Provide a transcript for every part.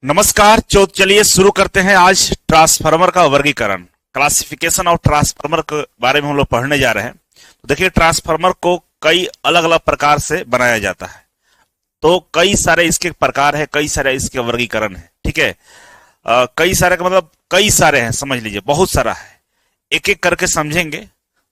नमस्कार। चलिए शुरू करते हैं आज ट्रांसफार्मर का वर्गीकरण, क्लासिफिकेशन ऑफ ट्रांसफार्मर के बारे में हम लोग पढ़ने जा रहे हैं। तो देखिए, ट्रांसफार्मर को कई अलग अलग प्रकार से बनाया जाता है। तो कई सारे इसके प्रकार है, कई सारे इसके वर्गीकरण है। ठीक है, कई सारे का मतलब कई सारे हैं, समझ लीजिए बहुत सारा है। एक एक करके समझेंगे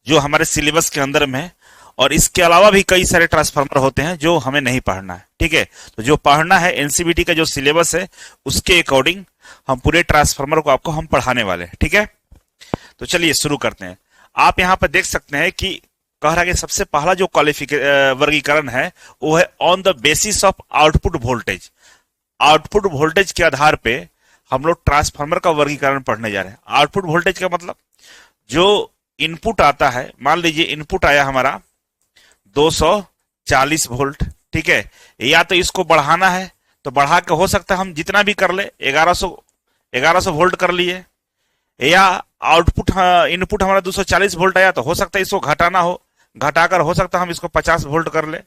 जो हमारे सिलेबस के अंदर में है। और इसके अलावा भी कई सारे ट्रांसफार्मर होते हैं जो हमें नहीं पढ़ना है। ठीक है, तो जो पढ़ना है एनसीईआरटी का जो सिलेबस है उसके अकॉर्डिंग हम पूरे ट्रांसफार्मर को आपको हम पढ़ाने वाले हैं। ठीक है, तो चलिए शुरू करते हैं। आप यहां पर देख सकते हैं कि कह रहा है कि सबसे पहला जो वर्गीकरण है वो है on the basis of output voltage. Output voltage के आधार पे हम लोग ट्रांसफार्मर का वर्गीकरण पढ़ने जा रहे हैं। आउटपुट वोल्टेज का मतलब जो इनपुट आता है, मान लीजिए इनपुट आया हमारा 240 वोल्ट। ठीक है, या तो इसको बढ़ाना है तो बढ़ा के हो सकता है हम जितना भी कर ले 1100 वोल्ट कर लिए, या आउटपुट इनपुट हमारा 240 वोल्ट आया तो हो सकता है इसको घटाना हो, घटाकर हो सकता है हम इसको 50 वोल्ट कर ले,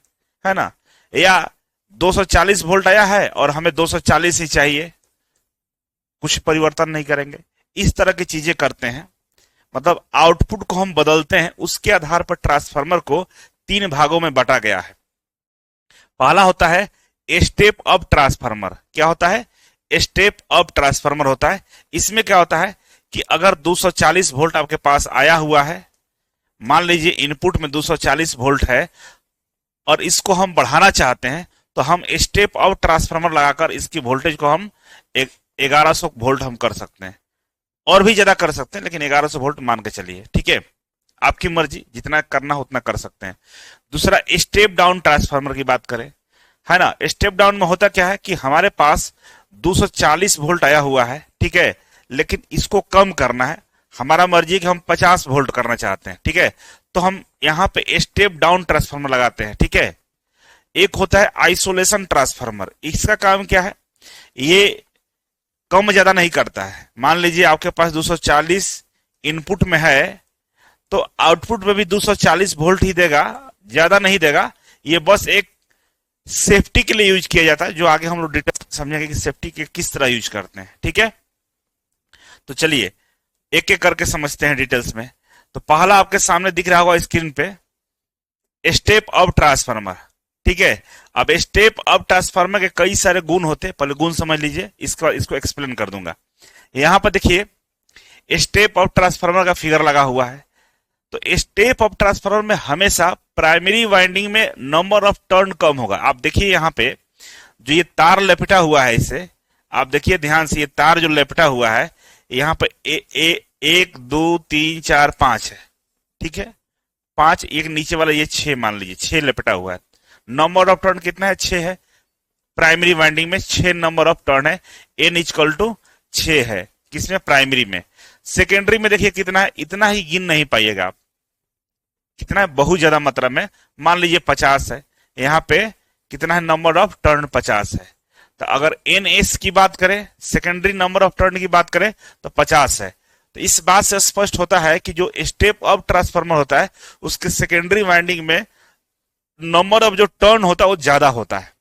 है ना। या 240 वोल्ट आया है और हमें 240 ही चाहिए, कुछ परिवर्तन नहीं करेंगे। इस तरह की चीजें करते हैं, मतलब आउटपुट को हम बदलते हैं। उसके आधार पर ट्रांसफार्मर को 3 भागों में बांटा गया है। पहला होता है स्टेप अप ट्रांसफार्मर। क्या होता है? स्टेप अप ट्रांसफार्मर होता है। इसमें क्या होता है कि अगर 240 वोल्ट आपके पास आया हुआ है, मान लीजिए इनपुट में 240 वोल्ट है और इसको हम बढ़ाना चाहते हैं, तो हम स्टेप अप ट्रांसफार्मर लगाकर इसकी वोल्टेज को हम 1100 वोल्ट हम कर सकते हैं, और भी ज्यादा कर सकते हैं, लेकिन 1100 वोल्ट मान के चलिए। ठीक है, आपकी मर्जी, जितना करना हो उतना कर सकते हैं। दूसरा स्टेप डाउन ट्रांसफार्मर की बात करें, है ना। स्टेप डाउन में होता क्या है कि हमारे पास 240 वोल्ट आया हुआ है, ठीक है, लेकिन इसको कम करना है, हमारा मर्जी है कि हम 50 वोल्ट करना चाहते हैं। ठीक है, तो हम यहां पे स्टेप डाउन ट्रांसफार्मर लगाते हैं। ठीक है, एक होता है आइसोलेशन ट्रांसफार्मर। इसका काम क्या है? ये कम ज्यादा नहीं करता है। मान लीजिए आपके पास 240 इनपुट में है तो आउटपुट में भी 240 वोल्ट ही देगा, ज्यादा नहीं देगा। ये बस एक सेफ्टी के लिए यूज किया जाता है, जो आगे हम लोग डिटेल समझेंगे कि सेफ्टी के किस तरह यूज करते हैं। ठीक है, तो चलिए एक एक करके समझते हैं डिटेल्स में। तो पहला आपके सामने दिख रहा होगा स्क्रीन पे, स्टेप अप ट्रांसफार्मर। ठीक है, अब स्टेप अप ट्रांसफार्मर के कई सारे गुण होते हैं, पहले गुण समझ लीजिए, इसको एक्सप्लेन कर दूंगा। यहां पर देखिए स्टेप अप ट्रांसफार्मर का फिगर लगा हुआ है। तो स्टेप अप ट्रांसफार्मर में हमेशा प्राइमरी वाइंडिंग में नंबर ऑफ टर्न कम होगा। आप देखिए यहाँ पे जो ये तार लपेटा हुआ है, इसे आप देखिए ध्यान से, ये तार जो लपेटा हुआ है यहाँ पे 1 2 3 4 5 है। ठीक है, 5, एक नीचे वाला ये 6, मान लीजिए 6 लपेटा हुआ है। नंबर ऑफ टर्न कितना है? 6 है। प्राइमरी वाइंडिंग में 6 नंबर ऑफ टर्न है, n इक्वल टू 6 है। किसमें? प्राइमरी में। सेकेंडरी में देखिए कितना है, इतना ही गिन नहीं पाइएगा आप, कितना है बहुत ज्यादा मात्रा में, मान लीजिए 50 है। यहाँ पे कितना है? नंबर ऑफ टर्न 50 है। तो अगर NS की बात करें, सेकेंडरी नंबर ऑफ टर्न की बात करें, तो 50 है। तो इस बात से स्पष्ट होता है कि जो स्टेप अप ट्रांसफार्मर होता है उसके सेकेंडरी वाइंडिंग में नंबर ऑफ जो टर्न होता है वो ज्यादा होता है।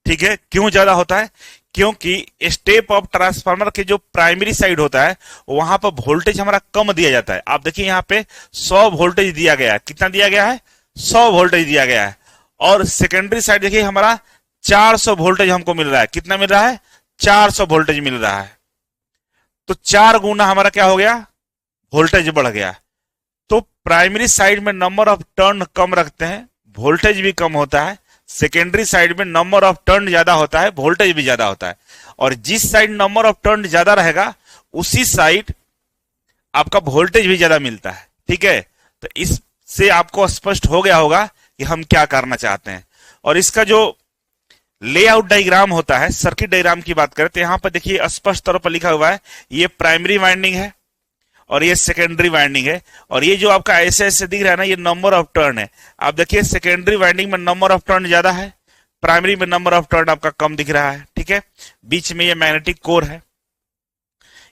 ठीक है, क्यों ज्यादा होता है? क्योंकि स्टेप अप ट्रांसफार्मर के जो प्राइमरी साइड होता है वहां पर वोल्टेज हमारा कम दिया जाता है। आप देखिए यहाँ पे 100 वोल्टेज दिया गया है। कितना दिया गया है? 100 वोल्टेज दिया गया है। और सेकेंडरी साइड देखिए हमारा 400 वोल्टेज हमको मिल रहा है। कितना मिल रहा है? 400 वोल्टेज मिल रहा है। तो 4 गुना हमारा क्या हो गया? वोल्टेज बढ़ गया। तो प्राइमरी साइड में नंबर ऑफ टर्न कम रखते हैं, वोल्टेज भी कम होता है। सेकेंडरी साइड में नंबर ऑफ टर्न ज्यादा होता है, वोल्टेज भी ज्यादा होता है। और जिस साइड नंबर ऑफ टर्न ज्यादा रहेगा उसी साइड आपका वोल्टेज भी ज्यादा मिलता है। ठीक है, तो इससे आपको स्पष्ट हो गया होगा कि हम क्या करना चाहते हैं। और इसका जो लेआउट डायग्राम होता है, सर्किट डायग्राम की बात करें तो यहां पर देखिए स्पष्ट तौर पर लिखा हुआ है, ये प्राइमरी वाइंडिंग है और ये सेकेंडरी वाइंडिंग है। और ये जो आपका ऐसे ऐसे दिख रहा है ना, ये नंबर ऑफ टर्न है। आप देखिए सेकेंडरी वाइंडिंग में नंबर ऑफ टर्न ज्यादा है, प्राइमरी में नंबर ऑफ टर्न आपका कम दिख रहा है। ठीक है, बीच में ये मैग्नेटिक कोर है,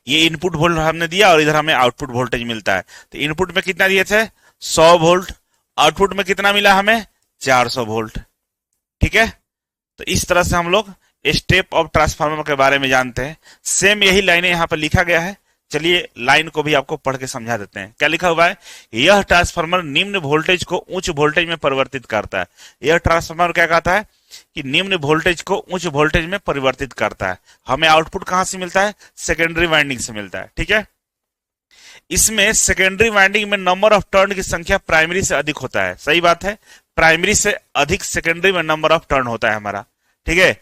ये इनपुट वोल्ट हमने दिया और इधर हमें आउटपुट वोल्टेज मिलता है। तो इनपुट में कितना दिए थे? 100 वोल्ट। आउटपुट में कितना मिला हमें? 400 वोल्ट। ठीक है, तो इस तरह से हम लोग स्टेप ऑफ ट्रांसफार्मर के बारे में जानते हैं। सेम यही लाइनें यहाँ पर लिखा गया है। चलिए लाइन को भी आपको पढ़ के समझा देते हैं। क्या लिखा हुआ है? यह ट्रांसफार्मर निम्न वोल्टेज को उच्च वोल्टेज में परिवर्तित करता है। यह ट्रांसफार्मर क्या कहता है कि निम्न वोल्टेज को उच्च वोल्टेज में परिवर्तित करता है। हमें आउटपुट कहां से मिलता है? सेकेंडरी वाइंडिंग से मिलता है। ठीक है, इसमें सेकेंडरी वाइंडिंग में नंबर ऑफ टर्न की संख्या प्राइमरी से अधिक होता है। सही बात है, प्राइमरी से अधिक सेकेंडरी में नंबर ऑफ टर्न होता है हमारा। ठीक है,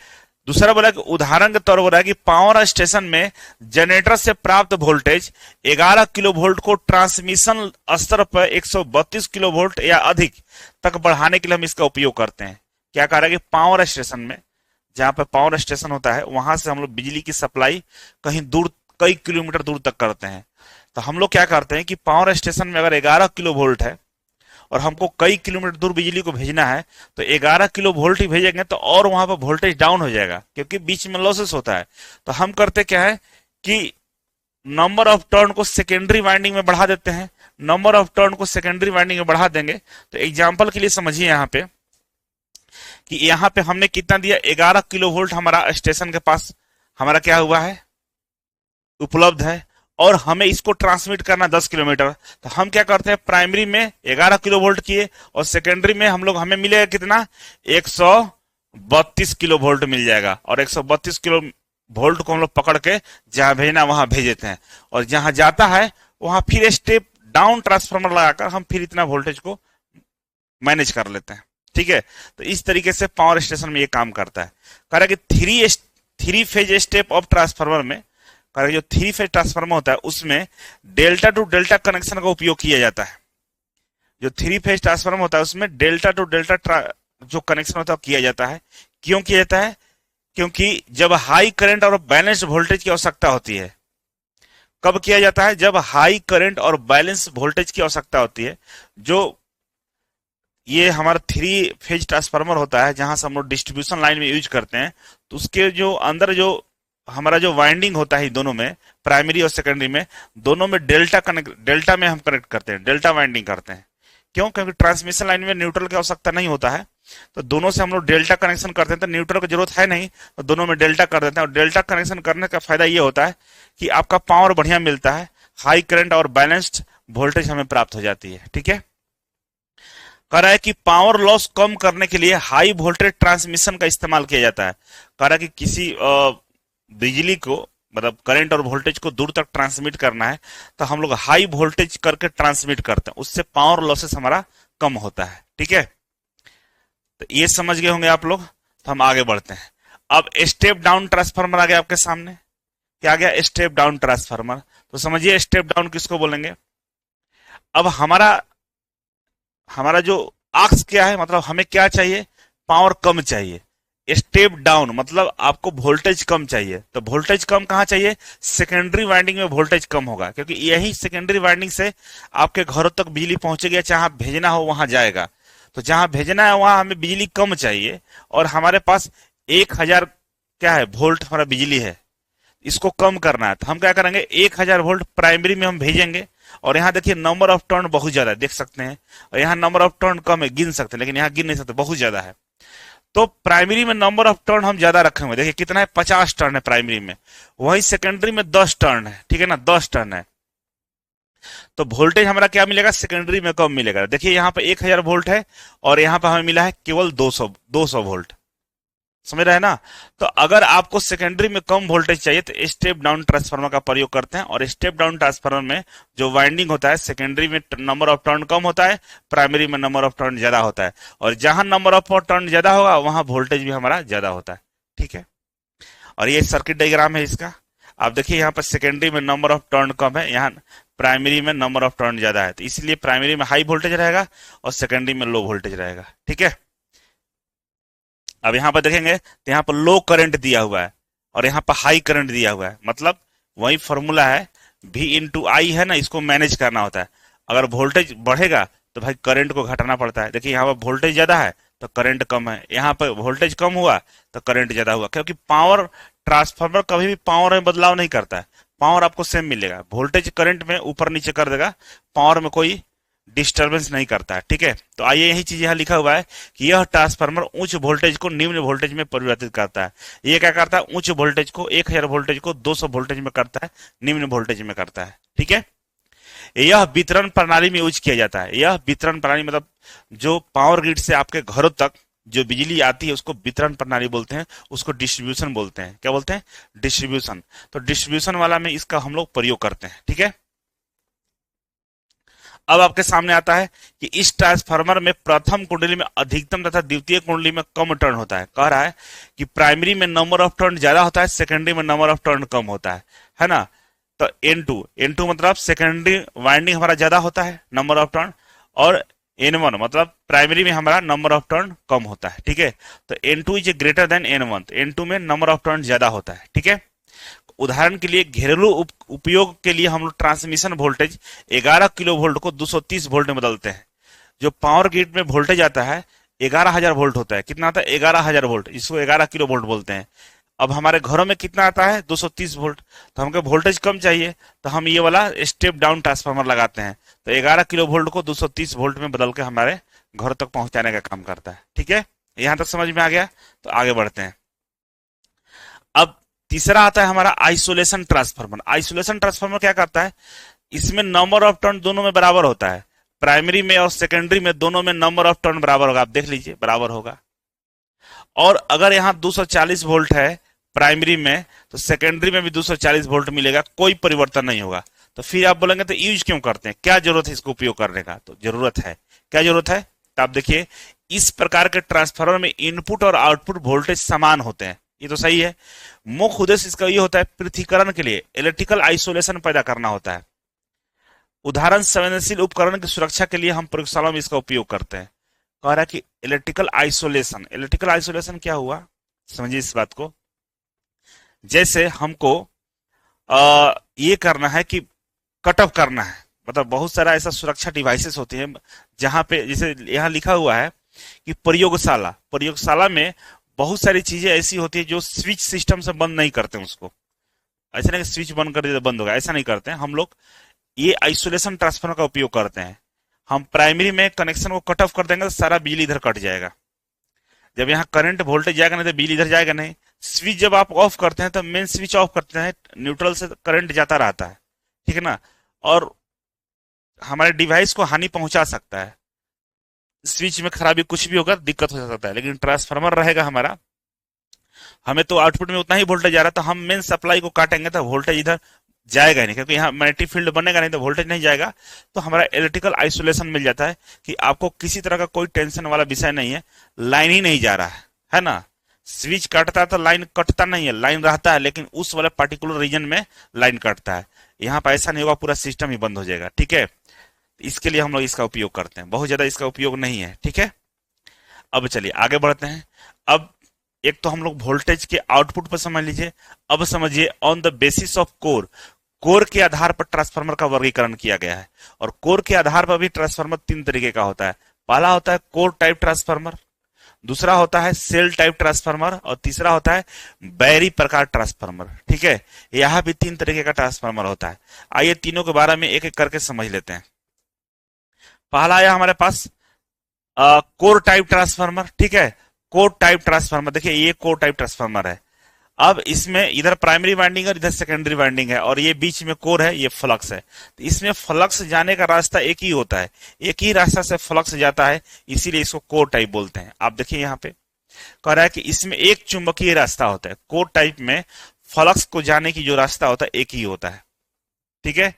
दूसरा बोला कि उदाहरण के तौर पर बोला कि पावर स्टेशन में जनरेटर से प्राप्त वोल्टेज 11 किलो वोल्ट को ट्रांसमिशन स्तर पर 132 किलो वोल्ट या अधिक तक बढ़ाने के लिए हम इसका उपयोग करते हैं। क्या कह रहा है कि पावर स्टेशन में, जहां पर पावर स्टेशन होता है, वहां से हम लोग बिजली की सप्लाई कहीं दूर, कई किलोमीटर दूर तक करते हैं। तो हम लोग क्या करते हैं कि पावर स्टेशन में अगर 11 किलो वोल्ट है और हमको कई किलोमीटर दूर बिजली को भेजना है, तो 11 किलो वोल्ट ही भेजेंगे तो और वहां पर वोल्टेज डाउन हो जाएगा, क्योंकि बीच में लॉसेस होता है। तो हम करते क्या है कि नंबर ऑफ टर्न को सेकेंडरी वाइंडिंग में बढ़ा देते हैं। नंबर ऑफ टर्न को सेकेंडरी वाइंडिंग में बढ़ा देंगे तो एग्जाम्पल के लिए समझिए यहाँ पे कि यहाँ पे हमने कितना दिया, 11 किलो वोल्ट हमारा स्टेशन के पास हमारा क्या हुआ है, उपलब्ध है, और हमें इसको ट्रांसमिट करना 10 किलोमीटर। तो हम क्या करते हैं, प्राइमरी में 11 किलो वोल्ट किए और सेकेंडरी में हम लोग, हमें मिलेगा कितना, 132 किलो वोल्ट मिल जाएगा। और 132 किलो वोल्ट को हम लोग पकड़ के जहां भेजना वहां भेज देते हैं, और जहां जाता है वहां फिर स्टेप डाउन ट्रांसफार्मर लगाकर हम फिर इतना वोल्टेज को मैनेज कर लेते हैं। ठीक है, तो इस तरीके से पावर स्टेशन में ये काम करता है। कह रहा है कि three phase step of transformer में, जो 3 फेज ट्रांसफार्मर होता है उसमें डेल्टा टू डेल्टा कनेक्शन का उपयोग किया जाता है। जो 3 फेज ट्रांसफार्मर होता है उसमें डेल्टा टू डेल्टा जो कनेक्शन होता है किया जाता है। क्यों किया जाता है? क्योंकि जब हाई करंट और बैलेंस वोल्टेज की आवश्यकता होती है। कब किया जाता है? जब हाई करंट और बैलेंस वोल्टेज की आवश्यकता होती है। जो ये हमारा 3 फेज ट्रांसफार्मर होता है, जहां से हम लोग डिस्ट्रीब्यूशन लाइन में यूज करते हैं, तो उसके जो अंदर जो हमारा जो वाइंडिंग होता है दोनों में, प्राइमरी और सेकेंडरी में, दोनों में डेल्टा में हम कनेक्ट करते हैं, डेल्टा वाइंडिंग करते हैं। क्यों? क्योंकि ट्रांसमिशन लाइन में न्यूट्रल की आवश्यकता नहीं होता है, तो दोनों से हम लोग डेल्टा कनेक्शन करते हैं। तो न्यूट्रल की जरूरत है नहीं, तो दोनों में डेल्टा कर देते हैं। और डेल्टा कनेक्शन करने का फायदा ये होता है कि आपका पावर बढ़िया मिलता है, हाई करंट और बैलेंस्ड वोल्टेज हमें प्राप्त हो जाती है। ठीक है, कह रहा है कि पावर लॉस कम करने के लिए हाई वोल्टेज ट्रांसमिशन का इस्तेमाल किया जाता है। कह रहा है कि किसी बिजली को, मतलब करंट और वोल्टेज को दूर तक ट्रांसमिट करना है तो हम लोग हाई वोल्टेज करके ट्रांसमिट करते हैं, उससे पावर लॉसेस हमारा कम होता है। ठीक है, तो ये समझ गए होंगे आप लोग। तो हम आगे बढ़ते हैं। अब स्टेप डाउन ट्रांसफार्मर आ गया आपके सामने। क्या आ गया? Step down transformer. तो समझिए स्टेप डाउन किसको बोलेंगे। अब हमारा जो आक्स क्या है, मतलब हमें क्या चाहिए, पावर कम चाहिए। स्टेप डाउन मतलब आपको वोल्टेज कम चाहिए। तो वोल्टेज कम कहां चाहिए? सेकेंडरी वाइंडिंग में वोल्टेज कम होगा, क्योंकि यही सेकेंडरी वाइंडिंग से आपके घरों तक बिजली पहुंचेगी, जहां भेजना हो वहां जाएगा। तो जहां भेजना है वहां हमें बिजली कम चाहिए, और हमारे पास 1000 क्या है, वोल्ट हमारा बिजली है, इसको कम करना है। तो हम क्या करेंगे, 1000 वोल्ट प्राइमरी में हम भेजेंगे। और यहाँ देखिए नंबर ऑफ टर्न बहुत ज्यादा है, देख सकते हैं, और यहाँ नंबर ऑफ टर्न कम है, गिन सकते हैं, लेकिन यहाँ गिन नहीं सकते, बहुत ज्यादा है। तो प्राइमरी में नंबर ऑफ टर्न हम ज्यादा रखे हुए, देखिए कितना है, 50 टर्न है प्राइमरी में, वही सेकेंडरी में 10 टर्न है। ठीक है ना, 10 टर्न है। तो वोल्टेज हमारा क्या मिलेगा, सेकेंडरी में कम मिलेगा। देखिए यहाँ पे 1000 वोल्ट है और यहाँ पे हमें मिला है केवल 200 वोल्ट। समझ रहे हैं ना। तो अगर आपको सेकेंडरी में कम वोल्टेज चाहिए तो स्टेप डाउन ट्रांसफार्मर का प्रयोग करते हैं। और स्टेप डाउन ट्रांसफार्मर में जो वाइंडिंग होता है, सेकेंडरी में नंबर ऑफ टर्न कम होता है, प्राइमरी में नंबर ऑफ टर्न ज्यादा होता है। और जहां नंबर ऑफ टर्न ज्यादा होगा वहां वोल्टेज भी हमारा ज्यादा होता है। ठीक है, और ये सर्किट डायग्राम है इसका। आप देखिए यहाँ पर सेकेंडरी में नंबर ऑफ टर्न कम है, यहाँ प्राइमरी में नंबर ऑफ टर्न ज्यादा है, तो इसलिए प्राइमरी में हाई वोल्टेज रहेगा और सेकेंडरी में लो वोल्टेज रहेगा। ठीक है, अब यहां पर देखेंगे तो यहाँ पर लो करंट दिया हुआ है और यहाँ पर हाई करंट दिया हुआ है, मतलब वही फॉर्मूला है, V इंटू आई है ना, इसको मैनेज करना होता है। अगर वोल्टेज बढ़ेगा तो भाई करंट को घटाना पड़ता है। देखिए यहाँ पर वोल्टेज ज्यादा है तो करंट कम है, यहाँ पर वोल्टेज कम हुआ तो करंट ज्यादा हुआ, क्योंकि पावर ट्रांसफार्मर कभी भी पावर में बदलाव नहीं करता है, पावर आपको सेम मिलेगा। वोल्टेज करंट में ऊपर नीचे कर देगा, पावर में कोई डिस्टरबेंस नहीं करता है। ठीक है, तो आइए यही चीज यहाँ लिखा हुआ है कि यह ट्रांसफार्मर उच्च वोल्टेज को निम्न वोल्टेज में परिवर्तित करता है। ये क्या करता है, उच्च वोल्टेज को 1000 वोल्टेज को 200 वोल्टेज में करता है, निम्न वोल्टेज में करता है। ठीक है, यह वितरण प्रणाली में यूज किया जाता है। यह वितरण प्रणाली मतलब जो पावर ग्रिड से आपके घरों तक जो बिजली आती है उसको वितरण प्रणाली बोलते हैं, उसको डिस्ट्रीब्यूशन बोलते हैं। क्या बोलते हैं, डिस्ट्रीब्यूशन। तो डिस्ट्रीब्यूशन वाला में इसका हम लोग प्रयोग करते हैं। ठीक है, अब आपके सामने आता है कि इस ट्रांसफार्मर में प्रथम कुंडली में अधिकतम तथा द्वितीय कुंडली में कम टर्न होता है। कह रहा है कि प्राइमरी में नंबर ऑफ टर्न ज्यादा होता है, सेकेंडरी में नंबर ऑफ टर्न कम होता है ना। तो N2 मतलब सेकेंडरी वाइंडिंग हमारा ज्यादा होता है नंबर ऑफ टर्न, और N1 मतलब प्राइमरी में हमारा नंबर ऑफ टर्न कम होता है। ठीक है, तो N2 is greater than N1, तो N2 में नंबर ऑफ टर्न ज्यादा होता है। ठीक है, उदाहरण के लिए घरेलू उपयोग के लिए हम लोग ट्रांसमिशन वोल्टेज 11 किलो वोल्ट को 230 वोल्ट में बदलते हैं। जो पावर ग्रिड में वोल्टेज आता है 11,000 वोल्ट होता है। कितना आता है, 11,000 वोल्ट, इसको 11 किलो वोल्ट बोलते हैं। अब हमारे घरों में कितना आता है, 230 वोल्ट, तो हमको वोल्टेज कम चाहिए तो हम ये वाला स्टेप डाउन ट्रांसफार्मर लगाते हैं। तो 11 किलो वोल्ट को 230 वोल्ट में बदल के हमारे घर तक पहुंचाने का काम करता है। ठीक है, यहां तक समझ में आ गया, तो आगे बढ़ते हैं। अब तीसरा आता है हमारा आइसोलेशन ट्रांसफार्मर। आइसोलेशन ट्रांसफार्मर क्या करता है, इसमें नंबर ऑफ टर्न दोनों में बराबर होता है। प्राइमरी में और सेकेंडरी में दोनों में नंबर ऑफ टर्न बराबर होगा, आप देख लीजिए बराबर होगा। और अगर यहाँ 240 वोल्ट है प्राइमरी में, तो सेकेंडरी में भी 240 वोल्ट मिलेगा, कोई परिवर्तन नहीं होगा। तो फिर आप बोलेंगे तो यूज क्यों करते हैं, क्या जरूरत है इसको उपयोग करने का, तो जरूरत है। क्या जरूरत है, तो आप देखिए इस प्रकार के ट्रांसफार्मर में इनपुट और आउटपुट वोल्टेज समान होते हैं, ये तो सही है। मुख्य उद्देश्य इसका ये होता है पृथक्करण के लिए इलेक्ट्रिकल आइसोलेशन पैदा करना होता है। उदाहरण संवेदनशील उपकरण की सुरक्षा के लिए हम प्रयोगशाला में इसका उपयोग करते हैं। कह रहा है कि इलेक्ट्रिकल आइसोलेशन, इलेक्ट्रिकल आइसोलेशन क्या हुआ, समझिए इस बात को। जैसे हमको ये करना है कि कट ऑफ करना है, मतलब बहुत सारा ऐसा सुरक्षा डिवाइसेस होती हैं जहां पे, जैसे यहाँ लिखा हुआ है कि प्रयोगशाला, प्रयोगशाला में बहुत सारी चीजें ऐसी होती है जो स्विच सिस्टम से बंद नहीं करते हैं उसको। ऐसा नहीं कि स्विच बंद कर दिया तो बंद होगा, ऐसा नहीं करते हैं हम लोग। ये आइसोलेशन ट्रांसफार्मर का उपयोग करते हैं। हम प्राइमरी में कनेक्शन को कट ऑफ कर देंगे तो सारा बिजली इधर कट जाएगा। जब यहाँ करंट वोल्टेज जाएगा नहीं तो बिजली इधर जाएगा नहीं। स्विच जब आप ऑफ करते हैं तो मेन स्विच ऑफ करते हैं, न्यूट्रल से करंट जाता रहता है, ठीक है ना, और हमारे डिवाइस को हानि पहुंचा सकता है। स्विच में खराबी कुछ भी होगा दिक्कत हो सकता है। लेकिन ट्रांसफार्मर रहेगा हमारा, हमें तो आउटपुट में उतना ही वोल्टेज आ रहा है, तो हम मेन सप्लाई को काटेंगे तो वोल्टेज इधर जाएगा ही नहीं, क्योंकि यहाँ मैग्नेटिक फील्ड बनेगा नहीं तो वोल्टेज नहीं जाएगा। तो हमारा इलेक्ट्रिकल आइसोलेशन मिल जाता है कि आपको किसी तरह का कोई टेंशन वाला विषय नहीं है, लाइन ही नहीं जा रहा है ना। स्विच कटता है तो लाइन कटता नहीं है, लाइन रहता है, लेकिन उस वाले पर्टिकुलर रीजन में लाइन कटता है। यहाँ पर ऐसा नहीं होगा, पूरा सिस्टम ही बंद हो जाएगा। ठीक है, इसके लिए हम लोग इसका उपयोग करते हैं, बहुत ज्यादा इसका उपयोग नहीं है। ठीक है, अब चलिए आगे बढ़ते हैं। अब एक तो हम लोग वोल्टेज के आउटपुट पर समझ लीजिए। अब समझिए on the basis of core, core के आधार पर ट्रांसफार्मर का वर्गीकरण किया गया है। और कोर के आधार पर भी ट्रांसफार्मर 3 तरीके का होता है। पहला होता है कोर टाइप ट्रांसफार्मर, दूसरा होता है सेल टाइप ट्रांसफार्मर, और तीसरा होता है बैरी प्रकार ट्रांसफार्मर। ठीक है, यहां भी 3 तरीके का ट्रांसफार्मर होता है। आइए तीनों के बारे में एक एक करके समझ लेते हैं। पहला आया हमारे पास कोर टाइप ट्रांसफार्मर। ठीक है, कोर टाइप ट्रांसफार्मर, देखिए ये कोर टाइप ट्रांसफार्मर है। अब इसमें इधर प्राइमरी वाइंडिंग है, इधर सेकेंडरी वाइंडिंग है, और ये बीच में कोर है, ये फ्लक्स है। तो इसमें फ्लक्स जाने का रास्ता एक ही होता है, एक ही रास्ता से फ्लक्स जाता है, इसीलिए इसको कोर टाइप बोलते हैं। आप देखिए यहाँ पे कह रहा है कि इसमें एक चुंबकीय रास्ता होता है। कोर टाइप में फ्लक्स को जाने की जो रास्ता होता है एक ही होता है। ठीक है,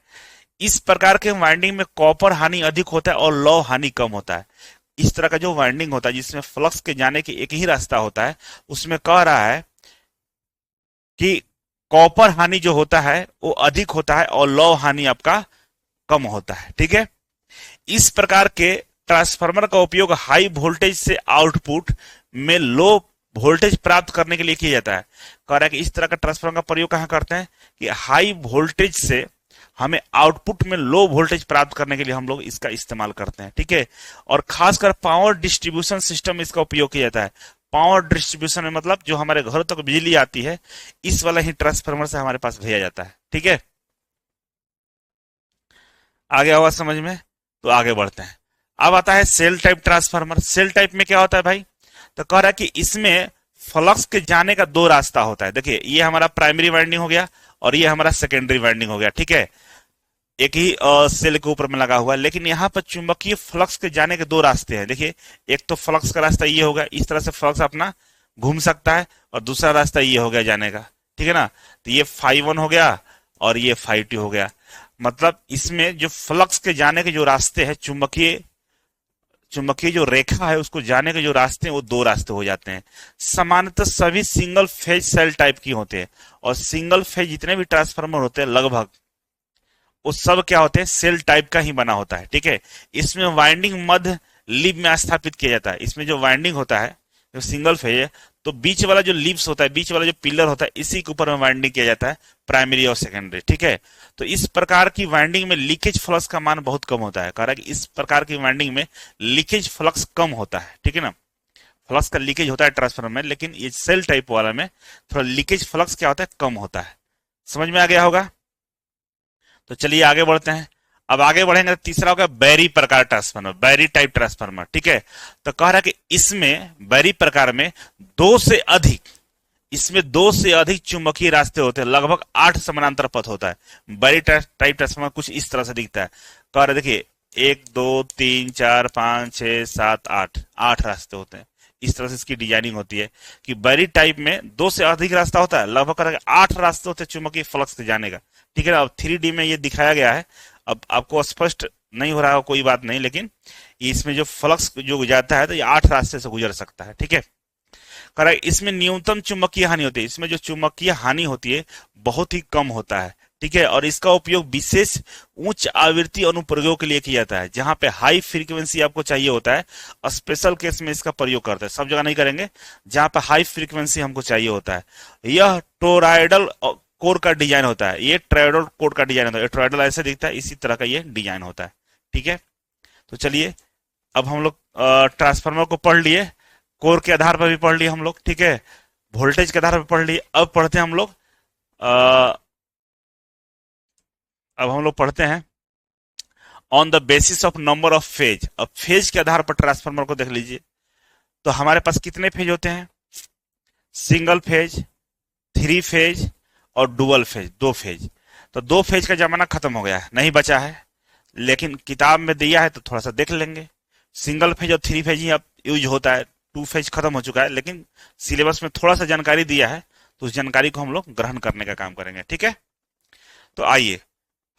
इस प्रकार के वाइंडिंग में कॉपर हानि अधिक होता है और लौ हानि कम होता है। इस तरह का जो वाइंडिंग होता है जिसमें फ्लक्स के जाने की एक ही रास्ता होता है, उसमें कह रहा है कि कॉपर हानि जो होता है वो अधिक होता है और लौ हानि आपका कम होता है। ठीक है, इस प्रकार के ट्रांसफार्मर का उपयोग हाई वोल्टेज से आउटपुट में लो वोल्टेज प्राप्त करने के लिए किया जाता है। कह रहा है कि इस तरह का ट्रांसफार्मर का प्रयोग कहां करते हैं कि हाई वोल्टेज से हमें आउटपुट में लो वोल्टेज प्राप्त करने के लिए हम लोग इसका इस्तेमाल करते हैं। ठीक है, और खासकर पावर डिस्ट्रीब्यूशन सिस्टम इसका उपयोग किया जाता है। पावर डिस्ट्रीब्यूशन में मतलब जो हमारे घरों तक बिजली आती है, इस वाला ही ट्रांसफार्मर से हमारे पास भेजा जाता है। ठीक है, आ गया होगा समझ में। तो आगे बढ़ते हैं। अब आता है shell type transformer. Shell type में क्या होता है भाई, तो कह रहा है कि इसमें फ्लक्स के जाने का दो रास्ता होता है। देखिए ये हमारा प्राइमरी वाइंडिंग हो गया और ये हमारा सेकेंडरी वाइंडिंग हो गया, ठीक है, एक ही सेल के ऊपर में लगा हुआ है। लेकिन यहाँ पर चुंबकीय फ्लक्स के जाने के दो रास्ते हैं। देखिए एक तो फ्लक्स का रास्ता ये होगा, इस तरह से फ्लक्स अपना घूम सकता है, और दूसरा रास्ता ये हो गया जाने का, ठीक है ना। तो ये φ1 हो गया और ये φ2 हो गया। मतलब इसमें जो फ्लक्स के जाने के जो रास्ते हैं, चुंबकीय चुंबकीय जो रेखा है उसको जाने के जो रास्ते हैं वो दो रास्ते हो जाते हैं। सामान्यतः सभी सिंगल फेज सेल टाइप की होते हैं, और सिंगल फेज जितने भी ट्रांसफार्मर होते हैं लगभग वो सब क्या होते हैं, सेल टाइप का ही बना होता है, ठीक है। इसमें वाइंडिंग मध्य लीव में स्थापित किया जाता है। इसमें जो वाइंडिंग होता है, जो सिंगल फेज है, तो बीच वाला जो लीव्स होता है, बीच वाला जो पिलर होता है, इसी के ऊपर में वाइंडिंग किया जाता है, प्राइमरी और सेकेंडरी, ठीक है। तो इस प्रकार की वाइंडिंग में लीकेज फ्लक्स का मान बहुत कम होता है। कह रहा है कि इस प्रकार की वाइंडिंग में लीकेज फ्लक्स कम होता है, ठीक है ना। फ्लक्स का लीकेज होता है ट्रांसफार्मर में, लेकिन ये सेल टाइप वाला में थोड़ा लीकेज फ्लक्स क्या होता है, कम होता है। समझ में आ गया होगा। तो चलिए आगे बढ़ते हैं। अब आगे बढ़ेंगे तो तीसरा होगा बैरी प्रकार ट्रांसफार्मर, बैरी टाइप ट्रांसफार्मर, ठीक है। तो कह रहा है कि इसमें बैरी प्रकार में दो से अधिक इसमें दो से अधिक चुंबकीय रास्ते होते हैं, लगभग 8 समानांतर पथ होता है। बैरी टाइप ट्रांसफार्मर कुछ इस तरह से दिखता है। कह रहे देखिए 1 2 3 4 5 6 7 8 8 रास्ते होते हैं। इस तरह से इसकी डिजाइनिंग होती है कि बैरी टाइप में दो से अधिक रास्ता होता है, लगभग 8 रास्ते होते हैं चुंबकीय फ्लक्स के जाने का, ठीक है ना। अब 3D में ये दिखाया गया है, अब आपको स्पष्ट नहीं हो रहा है कोई बात नहीं, लेकिन इसमें जो फ्लक्स जो जाता है तो ये 8 रास्ते से गुजर सकता है, ठीक है। करेक्ट। इसमें न्यूनतम चुंबकीय हानि होती है, इसमें जो चुंबकीय हानि होती है बहुत ही कम होता है, ठीक है। और इसका उपयोग विशेष उच्च आवृत्ति अनुप्रयोग के लिए किया जाता है, जहां पे हाई फ्रीक्वेंसी आपको चाहिए होता है। स्पेशल केस में इसका प्रयोग करते हैं, सब जगह नहीं करेंगे, जहां पे हाई फ्रीक्वेंसी हमको चाहिए होता है। यह टोरॉयडल कोर का डिजाइन होता है, ये ट्रोइडल कोर का डिजाइन होता है। ट्रोइडल ऐसे दिखता है, इसी तरह का ये डिजाइन होता है, ठीक है। तो चलिए अब हम लोग ट्रांसफार्मर को पढ़ लिए, कोर के आधार पर भी पढ़ लिए हम लोग, ठीक है, वोल्टेज के आधार पर पढ़ लिए। अब पढ़ते हैं हम लोग अब हम लोग पढ़ते हैं on the basis of number of phase. अब फेज के आधार पर ट्रांसफार्मर को देख लीजिए। तो हमारे पास कितने फेज होते हैं, सिंगल फेज, 3 फेज और डुअल फेज, 2 फेज। तो 2 फेज का जमाना खत्म हो गया है, नहीं बचा है, लेकिन किताब में दिया है तो थोड़ा सा देख लेंगे। सिंगल फेज और 3 फेज ही अब यूज होता है, 2 फेज खत्म हो चुका है, लेकिन सिलेबस में थोड़ा सा जानकारी दिया है, तो उस जानकारी को हम लोग ग्रहण करने का काम करेंगे, ठीक है। तो आइए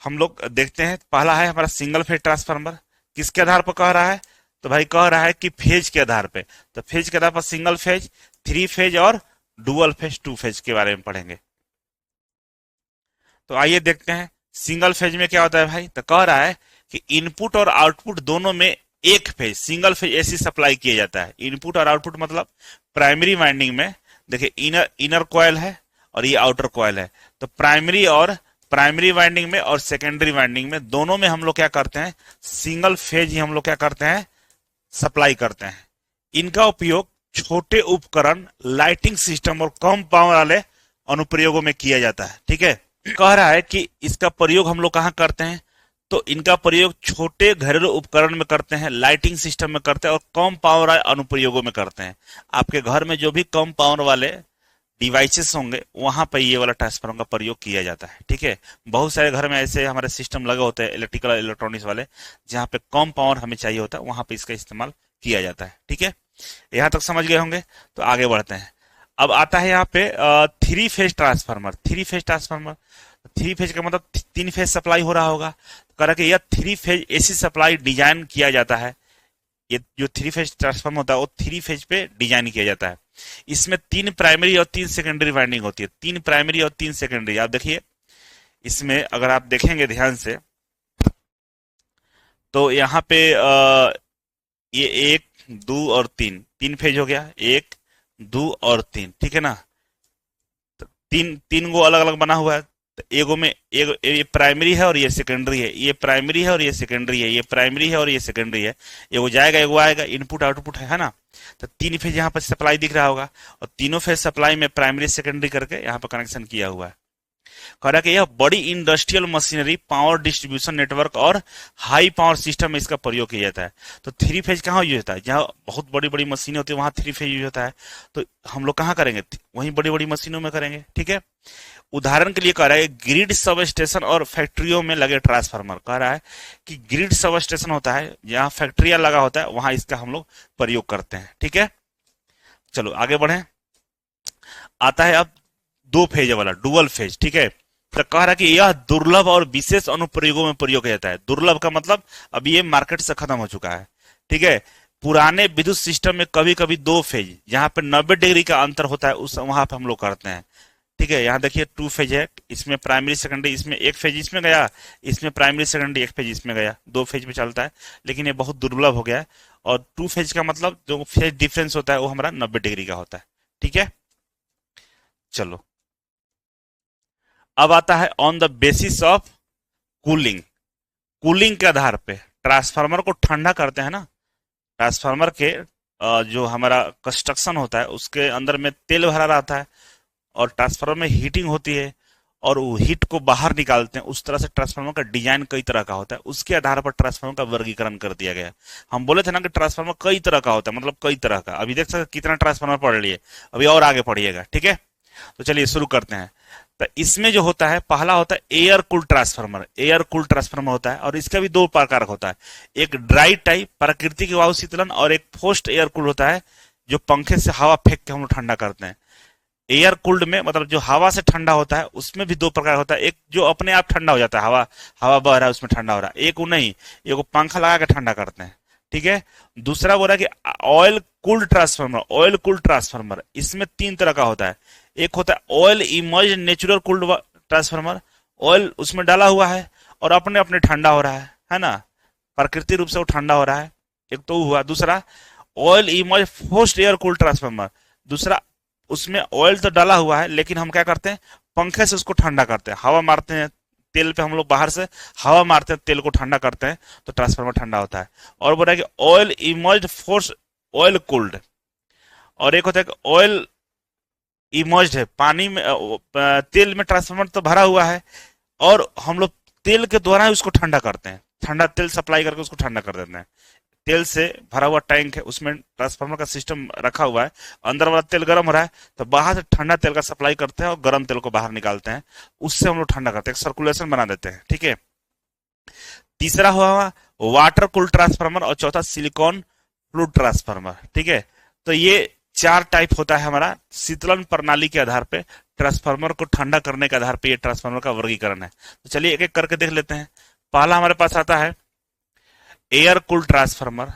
हम लोग देखते हैं। पहला है हमारा सिंगल फेज ट्रांसफार्मर। किसके आधार पर कह रहा है, तो भाई कह रहा है कि फेज के आधार पे। तो फेज के आधार पर सिंगल फेज, 3 फेज और डुअल फेज, 2 फेज के बारे में पढ़ेंगे। तो आइए देखते हैं सिंगल फेज में क्या होता है भाई। तो कह रहा है कि इनपुट और आउटपुट दोनों में एक phase single phase AC supply किया जाता है। इनपुट और आउटपुट मतलब प्राइमरी वाइंडिंग में देखिए इनर कॉइल है और ये आउटर कॉइल है। तो प्राइमरी वाइंडिंग में और सेकेंडरी वाइंडिंग में दोनों में हम लोग क्या करते हैं, सिंगल फेज ही हम लोग क्या करते हैं, सप्लाई करते हैं। इनका उपयोग छोटे उपकरण, लाइटिंग सिस्टम और कम पावर वाले अनुप्रयोगों में किया जाता है, ठीक है। कह रहा है कि इसका प्रयोग हम लोग कहां करते हैं, तो इनका प्रयोग छोटे घरेलू उपकरण में करते हैं, लाइटिंग सिस्टम में करते हैं और कम पावर वाले अनुप्रयोगों में करते हैं। आपके घर में जो भी कम पावर वाले डिवाइसेस होंगे वहां पर ये वाला ट्रांसफार्मर का प्रयोग किया जाता है, ठीक है। बहुत सारे घर में ऐसे हमारे सिस्टम लगे होते हैं इलेक्ट्रिकल इलेक्ट्रॉनिक्स वाले, जहां पे कम पावर हमें चाहिए होता है, वहां पे इसका इस्तेमाल किया जाता है, ठीक है। यहां तक समझ गए होंगे। तो आगे बढ़ते हैं। अब आता है यहाँ पे 3 phase transformer. 3 phase transformer, 3 phase का मतलब 3 फेज सप्लाई हो रहा होगा। तो कह रहा कि यह 3 फेज एसी सप्लाई डिजाइन किया जाता है। ये जो 3 फेज ट्रांसफार्मर होता है वो 3 फेज पे डिजाइन किया जाता है। इसमें 3 प्राइमरी और 3 सेकेंडरी वाइंडिंग होती है। 3 प्राइमरी और 3 सेकेंडरी। आप देखिए इसमें अगर आप देखेंगे ध्यान से तो यहाँ पे ये 1 2 और 3 फेज हो गया, 1 2 और 3, ठीक है ना। तो तीन गो अलग अलग बना हुआ है। तो एगो में ये प्राइमरी है और ये सेकेंडरी है, ये प्राइमरी है और ये सेकेंडरी है, ये प्राइमरी है और ये सेकेंडरी है। एगो जाएगा एगो आएगा, इनपुट आउटपुट है ना। तो 3 फेज यहाँ पर सप्लाई दिख रहा होगा और तीनों फेज सप्लाई में प्राइमरी सेकेंडरी करके यहाँ पर कनेक्शन किया हुआ है। कह रहा है कि यह बड़ी industrial machinery, power distribution network और हाई पावर सिस्टम में इसका प्रयोग किया जाता है। तो थ्री फेज कहाँ यूज होता है? जहाँ बहुत बड़ी बड़ी मशीनें होती है वहां थ्री फेज यूज होता है। तो हम लोग कहाँ करेंगे? वहीं बड़ी बड़ी मशीनों में करेंगे। ठीक है, उदाहरण के लिए कह रहा है ग्रिड सब स्टेशन और फैक्ट्रियों में लगे ट्रांसफार्मर। कह रहा है कि ग्रिड सब स्टेशन होता है जहां फैक्ट्रियां लगा होता है, वहां इसका हम लोग प्रयोग करते हैं। ठीक है, चलो आगे बढ़े। आता है अब दो फेज वाला, डुअल फेज। ठीक है, तो कह रहा है कि यह दुर्लभ और विशेष अनुप्रयोगों में प्रयोग किया जाता है। दुर्लभ का मतलब अब ये मार्केट से खत्म हो चुका है। ठीक है, पुराने विद्युत सिस्टम में कभी कभी दो फेज जहां पे 90 डिग्री का अंतर होता है उस वहां पे हम लोग करते हैं। ठीक है, यहाँ देखिए टू फेज है, इसमें प्राइमरी सेकेंडरी, इसमें एक फेज इसमें गया, इसमें प्राइमरी सेकेंडरी एक फेज इसमें गया, दो फेज में चलता है। लेकिन ये बहुत दुर्लभ हो गया है। और टू फेज का मतलब जो फेज डिफरेंस होता है वो हमारा 90 डिग्री का होता है। ठीक है, चलो अब आता है on the basis of cooling. Cooling के आधार पे ट्रांसफार्मर को ठंडा करते हैं ना। ट्रांसफार्मर के जो हमारा कंस्ट्रक्शन होता है उसके अंदर में तेल भरा रहता है और ट्रांसफार्मर में हीटिंग होती है और वो हीट को बाहर निकालते हैं। उस तरह से ट्रांसफार्मर का डिजाइन कई तरह का होता है, उसके आधार पर ट्रांसफार्मर का वर्गीकरण कर दिया गया है। हम बोले थे ना कि ट्रांसफार्मर कई तरह का होता है, मतलब कई तरह का। अभी देख सकते कितना ट्रांसफार्मर पढ़ लिए, अभी और आगे पढ़िएगा। ठीक है, तो चलिए शुरू करते हैं। तो इसमें जो होता है पहला होता है air cool transformer. Air cool transformer होता है और इसका भी दो प्रकार होता है, एक ड्राई टाइप प्राकृतिक वायु शीतलन और एक फोर्स्ड एयर कूल होता है जो पंखे से हवा फेंक के हम लोग ठंडा करते हैं। एयर कूल्ड में मतलब जो हवा से ठंडा होता है उसमें भी दो प्रकार होता है, एक जो अपने आप ठंडा हो जाता है, हवा हवा बह रहा है उसमें ठंडा हो रहा है, एक वो नहीं, एक वो पंखा लगा के ठंडा करते हैं। ठीक है, दूसरा बोल रहा है कि oil cooled transformer. Oil cooled transformer इसमें तीन तरह का होता है, एक होता है oil emerge natural cooled transformer, oil उसमें डाला हुआ है और अपने अपने ठंडा हो रहा है ना, प्राकृतिक रूप से वो ठंडा हो रहा है, एक तो हुआ। दूसरा oil emerge forced air cooled transformer, दूसरा उसमें ऑयल तो डाला हुआ है लेकिन हम क्या करते हैं पंखे से उसको ठंडा करते हैं, हवा मारते हैं तेल पे, हम लोग बाहर से हवा मारते हैं तेल को ठंडा करते हैं तो ट्रांसफार्मर ठंडा होता है। और बोला कि oil emerge force oil cooled, और एक होता है कि ऑयल इमर्ज है पानी में तेल में ट्रांसफार्मर तो भरा हुआ है और हम लोग तेल के द्वारा उसको ठंडा करते हैं, ठंडा तेल सप्लाई करके उसको ठंडा कर देते हैं। तेल से भरा हुआ टैंक है, उसमें ट्रांसफार्मर का सिस्टम रखा हुआ है, अंदर वाला तेल गर्म हो रहा है तो बाहर से ठंडा तेल का सप्लाई करते हैं और गर्म तेल को बाहर निकालते हैं, उससे हम लोग ठंडा करते हैं, सर्कुलेशन बना देते हैं। ठीक है, तीसरा हुआ वाटर कूल्ड ट्रांसफार्मर और चौथा सिलिकॉन फ्लूइड ट्रांसफार्मर। ठीक है, तो ये चार टाइप होता है हमारा शीतलन प्रणाली के आधार पे, ट्रांसफार्मर को ठंडा करने के आधार पे ये ट्रांसफार्मर का वर्गीकरण है। तो चलिए एक एक करके देख लेते हैं। पहला हमारे पास आता है एयर कूल ट्रांसफार्मर,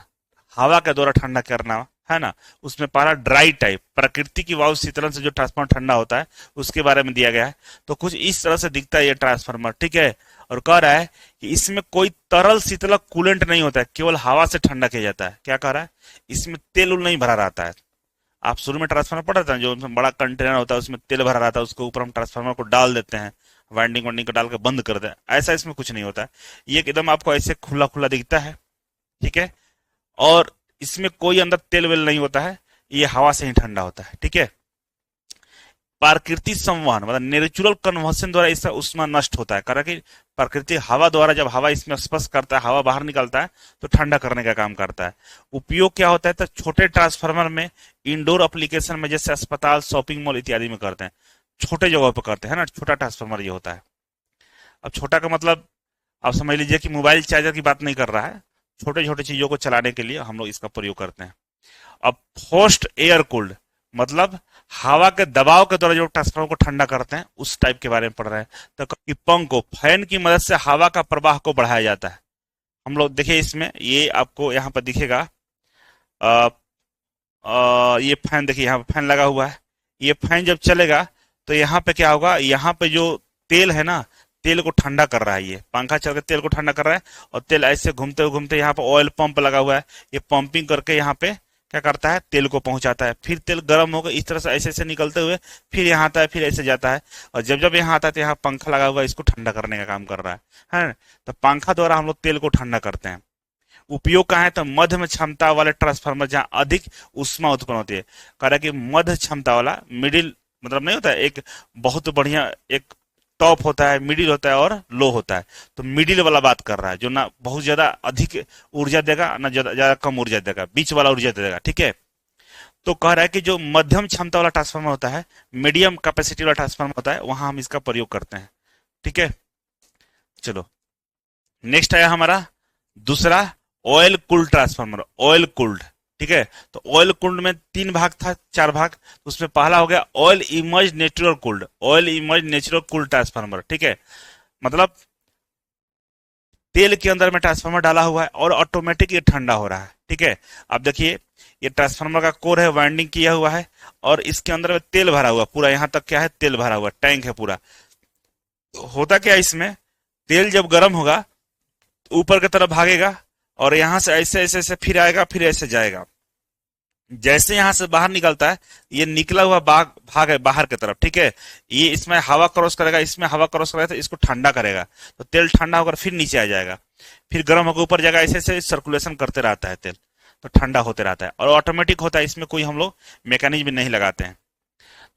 हवा के द्वारा ठंडा करना है ना। उसमें पहला ड्राई टाइप प्रकृति की वायु शीतलन से जो ट्रांसफार्मर ठंडा होता है उसके बारे में दिया गया है। तो कुछ इस तरह से दिखता है ये ट्रांसफार्मर। ठीक है, और कह रहा है कि इसमें कोई तरल शीतलक कूलेंट नहीं होता है, केवल हवा से ठंडा किया जाता है। क्या कह रहा है, इसमें तेल उल नहीं भरा रहता है। आप शुरू में ट्रांसफार्मर पढ़ा था जो उसमें बड़ा कंटेनर होता है उसमें तेल भरा रहता है, उसके ऊपर हम ट्रांसफार्मर को डाल देते हैं, वाइंडिंग वाइंडिंग को डाल के बंद कर दें, ऐसा इसमें कुछ नहीं होता है। ये एकदम आपको ऐसे खुला खुला दिखता है। ठीक है, और इसमें कोई अंदर तेल वेल नहीं होता है, ये हवा से ही ठंडा होता है। ठीक है, प्राकृतिक संवहन मतलब नेचुरल कन्वर्सन द्वारा इसका उष्मा नष्ट होता है, कारण कि प्राकृतिक हवा द्वारा जब हवा इसमें स्पर्श करता है, हवा बाहर निकलता है तो ठंडा करने का काम करता है। उपयोग क्या होता है, तो छोटे ट्रांसफार्मर में इंडोर एप्लीकेशन में जैसे अस्पताल, शॉपिंग मॉल इत्यादि में करते हैं, छोटे जगह पर करते हैं ना, छोटा ट्रांसफार्मर ये होता है। अब छोटा का मतलब आप समझ लीजिए कि मोबाइल चार्जर की बात नहीं कर रहा है, छोटे छोटे चीजों को चलाने के लिए हम लोग इसका प्रयोग करते हैं। अब फोर्स्ड एयर कूल्ड मतलब हवा के दबाव के द्वारा जो ट्रांसफार्मर को ठंडा करते हैं उस टाइप के बारे में पढ़ रहे हैं। तो पंख को फैन की मदद से हवा का प्रवाह को बढ़ाया जाता है। हम लोग देखिए इसमें ये आपको यहाँ पर दिखेगा, ये फैन देखिए, यहाँ पे फैन लगा हुआ है। ये फैन जब चलेगा तो यहाँ पे क्या होगा, यहाँ पे जो तेल है ना, तेल को ठंडा कर रहा है, ये पंखा चल के तेल को ठंडा कर रहा है और तेल ऐसे घूमते घूमते यहाँ पे ऑयल पंप लगा हुआ है, ये पंपिंग करके यहाँ पे क्या करता है, तेल को पहुंचाता है। फिर तेल गर्म होकर इस तरह से ऐसे ऐसे निकलते हुए फिर यहाँ आता है, फिर ऐसे जाता है, और जब जब यहाँ आता है तो यहाँ पंखा लगा हुआ है, इसको ठंडा करने का काम कर रहा है। तो पंखा द्वारा हम लोग तेल को ठंडा करते हैं। उपयोग कहाँ है, तो मध्यम क्षमता वाले ट्रांसफार्मर जहाँ अधिक उष्मा उत्पन्न होती है। कह रहा है कि मध्य क्षमता वाला, मिडिल मतलब नहीं होता है, एक बहुत बढ़िया एक टॉप होता है, मिडिल होता है और लो होता है। तो मिडिल वाला बात कर रहा है, जो ना बहुत ज्यादा अधिक ऊर्जा देगा ना ज्यादा ज्यादा कम ऊर्जा देगा, बीच वाला ऊर्जा देगा, ठीक है। तो कह रहा है कि जो मध्यम क्षमता वाला ट्रांसफार्मर होता है, मीडियम कैपेसिटी वाला ट्रांसफार्मर होता है, वहां हम इसका प्रयोग करते हैं, ठीक है। चलो नेक्स्ट आया हमारा दूसरा, oil cooled transformer, oil cooled, ठीक है। तो ऑयल कूल्ड में 3 भाग था, 4 भाग। तो उसमें पहला हो गया oil emerge natural cooled, oil emerge natural cooled transformer, ठीक है। मतलब तेल के अंदर में ट्रांसफार्मर डाला हुआ है और ऑटोमेटिक ये ठंडा हो रहा है, ठीक है। अब देखिए ये ट्रांसफार्मर का कोर है, वाइंडिंग किया हुआ है और इसके अंदर में तेल भरा हुआ पूरा, यहां तक क्या है, तेल भरा हुआ टैंक है पूरा। तो होता क्या है इसमें, तेल जब गर्म होगा ऊपर की तरफ भागेगा और यहां से ऐसे ऐसे ऐसे फिर आएगा, फिर ऐसे जाएगा। जैसे यहां से बाहर निकलता है, ये निकला हुआ भाग है बाहर की तरफ, ठीक है। ये इसमें हवा क्रॉस करेगा, इसमें हवा क्रॉस करेगा तो इसको ठंडा करेगा, तो तेल ठंडा होकर फिर नीचे आ जाएगा, फिर गर्म होकर ऊपर जाएगा, ऐसे ऐसे सर्कुलेशन करते रहता है तेल, तो ठंडा होते रहता है और ऑटोमेटिक होता है, इसमें कोई हम लोग मैकेनिज्म नहीं लगाते हैं।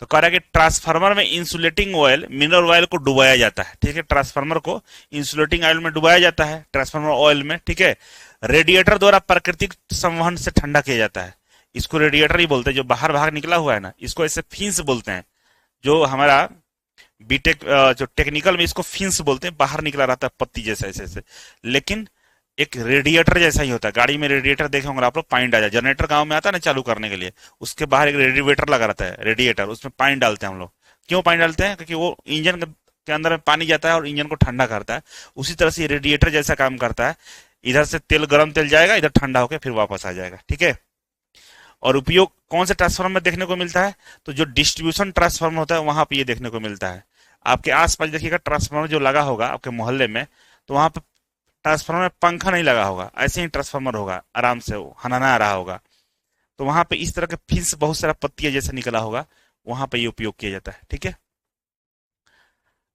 तो कह रहा है कि ट्रांसफार्मर में इंसुलेटिंग ऑयल, मिनरल ऑयल को डुबाया जाता है, ठीक है। ट्रांसफार्मर को इंसुलेटिंग ऑयल में डुबाया जाता है, ट्रांसफार्मर ऑयल में, ठीक है। रेडिएटर द्वारा प्राकृतिक संवहन से ठंडा किया जाता है, इसको रेडिएटर ही बोलते हैं। जो बाहर भाग निकला हुआ है ना, इसको ऐसे फिंस बोलते हैं। जो हमारा बीटेक जो टेक्निकल में इसको फिंस बोलते हैं, बाहर निकला रहता है पत्ती जैसा ऐसे ऐसे, लेकिन एक रेडिएटर जैसा ही होता है। गाड़ी में रेडिएटर देखे होंगे आप लोग, पानी डाला, जनरेटर गांव में आता है ना चालू करने के लिए, उसके बाहर एक रेडिएटर लगा रहता है, रेडिएटर, उसमें पानी डालते हैं हम लोग। क्यों पानी डालते हैं, क्योंकि वो इंजन के अंदर में पानी जाता है और इंजन को ठंडा करता है। उसी तरह से रेडिएटर जैसा काम करता है, इधर से तेल, गर्म तेल जाएगा, इधर ठंडा होकर फिर वापस आ जाएगा, ठीक है। और उपयोग कौन से ट्रांसफार्मर में देखने को मिलता है, तो जो डिस्ट्रीब्यूशन ट्रांसफार्मर होता है वहां पे ये देखने को मिलता है। आपके आसपास देखिएगा ट्रांसफार्मर जो लगा होगा आपके मोहल्ले में, तो वहां पे ट्रांसफार्मर में पंखा नहीं लगा होगा, ऐसे ही ट्रांसफार्मर होगा, आराम से वो हनाना आ रहा होगा। तो वहां पे इस तरह के फिंस, बहुत सारा पत्तियां जैसे निकला होगा, वहां पे ये उपयोग किया जाता है, ठीक है।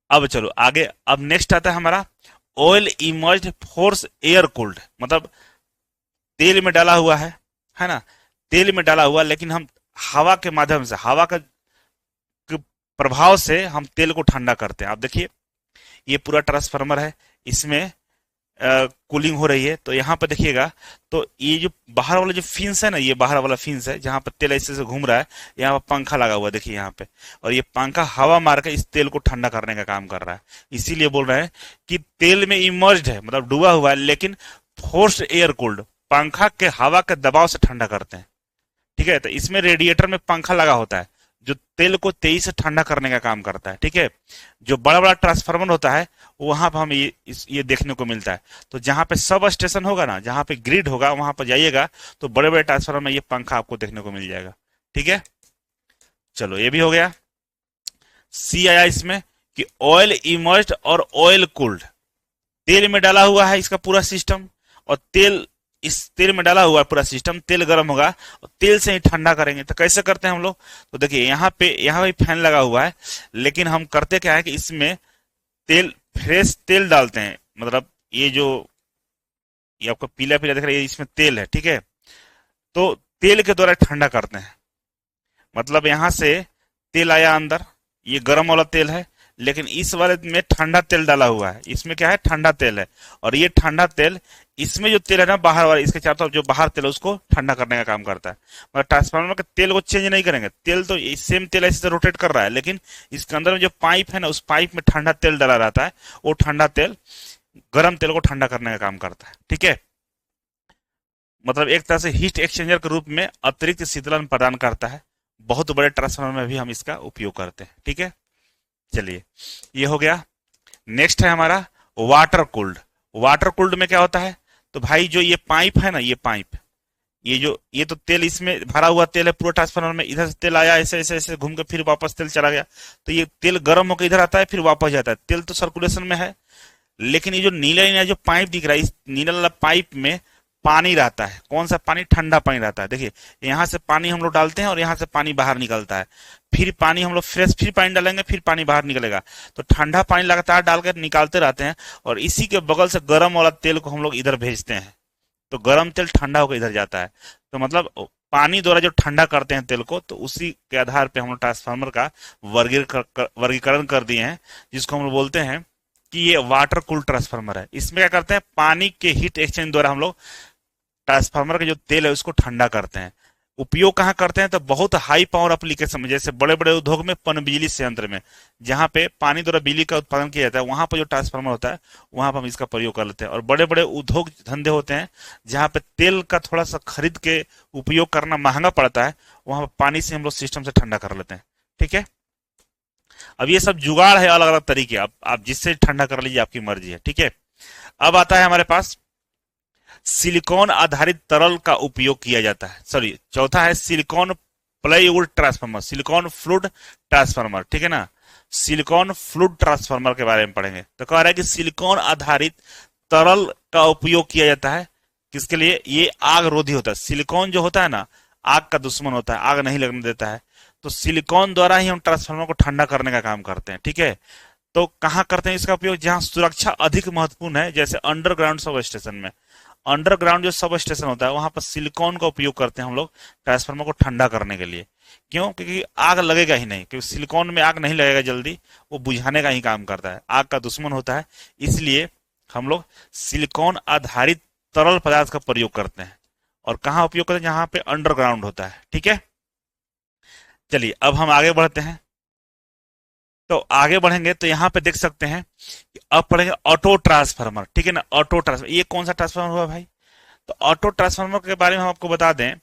अब चलो आगे, अब नेक्स्ट आता है हमारा oil emerged force air cooled, मतलब तेल में डाला हुआ है ना, तेल में डाला हुआ, लेकिन हम हवा के माध्यम से, हवा का के प्रभाव से हम तेल को ठंडा करते हैं। आप देखिए ये पूरा ट्रांसफार्मर है, इसमें कूलिंग हो रही है। तो यहाँ पे देखिएगा, तो ये जो बाहर वाला जो फिंस है ना, ये बाहर वाला फिंस है जहां पर तेल ऐसे से घूम रहा है, यहाँ पर पंखा लगा हुआ है, देखिए यहाँ पे, और ये पंखा हवा मार के इस तेल को ठंडा करने का काम कर रहा है। इसीलिए बोल रहे हैं कि तेल में इमर्ज्ड है, मतलब डूबा हुआ है, लेकिन फोर्स्ड एयर कूल्ड, पंखा के हवा के दबाव से ठंडा करते हैं, ठीक है। तो इसमें रेडिएटर में पंखा लगा होता है जो तेल को तेजी से ठंडा करने का काम करता है, ठीक है। जो बड़ा बड़ा ट्रांसफार्मर होता है वहां पर हमें ये देखने को मिलता है। तो जहां पे सब स्टेशन होगा ना, जहां पे ग्रिड होगा, वहां पर जाइएगा तो बड़े बड़े ट्रांसफार्मर में ये पंखा आपको देखने को मिल जाएगा, ठीक है। चलो ये भी हो गया। सी आया इसमें कि ऑयल इमर्ज्ड और ऑयल कूल्ड, तेल में डाला हुआ है इसका पूरा सिस्टम, और तेल, इस तेल में डाला हुआ है पूरा सिस्टम, तेल गर्म होगा और तेल से ही ठंडा करेंगे। तो कैसे करते हैं हम लोग, तो देखिए यहाँ भी फैन लगा हुआ है, लेकिन हम करते क्या है कि इसमें तेल, फ्रेश तेल डालते हैं। मतलब ये जो, ये आपको पीला पीला दिख रहा है, इसमें तेल है, ठीक है। तो तेल के द्वारा ठंडा करते हैं, मतलब यहां से तेल आया अंदर, ये गर्म वाला तेल है, लेकिन इस वाले में ठंडा तेल डाला हुआ है, इसमें क्या है, ठंडा तेल है। और ये ठंडा तेल, इसमें जो तेल है ना बाहर वाला, इसके चारों तरफ जो बाहर तेल है उसको ठंडा करने का काम करता है। मतलब ट्रांसफार्मर के तेल को चेंज नहीं करेंगे, तेल तो सेम तेल ऐसे रोटेट कर रहा है, लेकिन इसके अंदर में जो पाइप है ना, उस पाइप में ठंडा तेल डाला रहता है, वो ठंडा तेल गर्म तेल को ठंडा करने का काम करता है, ठीक है। मतलब एक तरह से हीट एक्सचेंजर के रूप में अतिरिक्त शीतलन प्रदान करता है। बहुत बड़े ट्रांसफार्मर में भी हम इसका उपयोग करते हैं, ठीक है। चलिए ये हो गया। नेक्स्ट है हमारा वाटर कूल्ड। वाटर कूल्ड में क्या होता है, तो भाई जो ये पाइप है ना, ये पाइप, ये तो तेल, इसमें भरा हुआ तेल है पूरा ट्रांसफार्मर में, इधर से तेल आया, ऐसे ऐसे ऐसे घूम के फिर वापस तेल चला गया। तो ये तेल गर्म होकर इधर आता है, फिर वापस जाता है, तेल तो सर्कुलेशन में है। लेकिन ये जो नीला नीला जो पाइप दिख रहा है, इस नीला वाला पाइप में पानी रहता है। कौन सा पानी, ठंडा पानी रहता है। देखिए यहाँ से पानी हम लोग डालते हैं और यहाँ से पानी बाहर निकलता है, फिर पानी हम लोग फ्रेश, फिर पानी डालेंगे, फिर पानी बाहर निकलेगा। तो ठंडा पानी लगातार डालकर निकालते रहते हैं, और इसी के बगल से गर्म वाला तेल को हम लोग इधर भेजते हैं, तो गर्म तेल ठंडा होकर इधर जाता है। तो मतलब पानी द्वारा जो ठंडा करते हैं तेल को, तो उसी के आधार पे हम लोग ट्रांसफार्मर का वर्गीकरण कर दिए हैं, जिसको हम लोग बोलते हैं कि ये वाटर कूल ट्रांसफार्मर है। इसमें क्या करते हैं, पानी के हीट एक्सचेंज द्वारा हम लोग ट्रांसफार्मर का जो तेल है उसको ठंडा करते हैं। उपयोग कहाँ करते हैं, तो बहुत हाई पावर एप्लीकेशन में, जैसे बड़े बड़े उद्योग में, पनबिजली संयंत्र में, जहां पे पानी द्वारा बिजली का उत्पादन किया जाता है, वहां पर जो ट्रांसफार्मर होता है वहां पर हम इसका प्रयोग कर लेते हैं। और बड़े बड़े उद्योग धंधे होते हैं जहां पे तेल का थोड़ा सा खरीद के उपयोग करना महंगा पड़ता है, वहां पर पानी से हम लोग सिस्टम से ठंडा कर लेते हैं। ठीक है, अब ये सब जुगाड़ है, अलग अलग तरीके, आप जिससे ठंडा कर लीजिए, आपकी मर्जी है। ठीक है, अब आता है हमारे पास सिलिकॉन आधारित तरल का उपयोग किया जाता है। सॉरी, चौथा है silicon plywood transformer, silicon fluid transformer. ठीक है ना, सिलिकॉन फ्लूइड ट्रांसफार्मर के बारे में पढ़ेंगे। तो कह रहा है कि सिलिकॉन आधारित तरल का उपयोग किया जाता है किसके लिए, ये आग रोधी होता है। सिलिकॉन जो होता है ना, आग का दुश्मन होता है, आग नहीं लगने देता है। तो सिलिकॉन द्वारा ही हम ट्रांसफार्मर को ठंडा करने का काम करते हैं। ठीक है, तो कहां करते हैं इसका उपयोग, जहां सुरक्षा अधिक महत्वपूर्ण है, जैसे अंडरग्राउंड सब स्टेशन में। अंडरग्राउंड जो सब स्टेशन होता है वहां पर सिलिकॉन का उपयोग करते हैं हम लोग ट्रांसफार्मर को ठंडा करने के लिए। क्यों, क्योंकि आग लगेगा ही नहीं, क्योंकि सिलिकॉन में आग नहीं लगेगा जल्दी, वो बुझाने का ही काम करता है, आग का दुश्मन होता है। इसलिए हम लोग सिलिकॉन आधारित तरल पदार्थ का प्रयोग करते हैं। और कहाँ उपयोग करते हैं, जहां पे अंडरग्राउंड होता है। ठीक है, चलिए अब हम आगे बढ़ते हैं। तो आगे बढ़ेंगे तो यहाँ पे देख सकते हैं कि अब पढ़ेंगे ऑटो ट्रांसफार्मर। ठीक है ना, ऑटो ट्रांसफार्मर, ये कौन सा ट्रांसफार्मर हुआ भाई, तो ऑटो ट्रांसफार्मर के बारे में हम आपको बता दें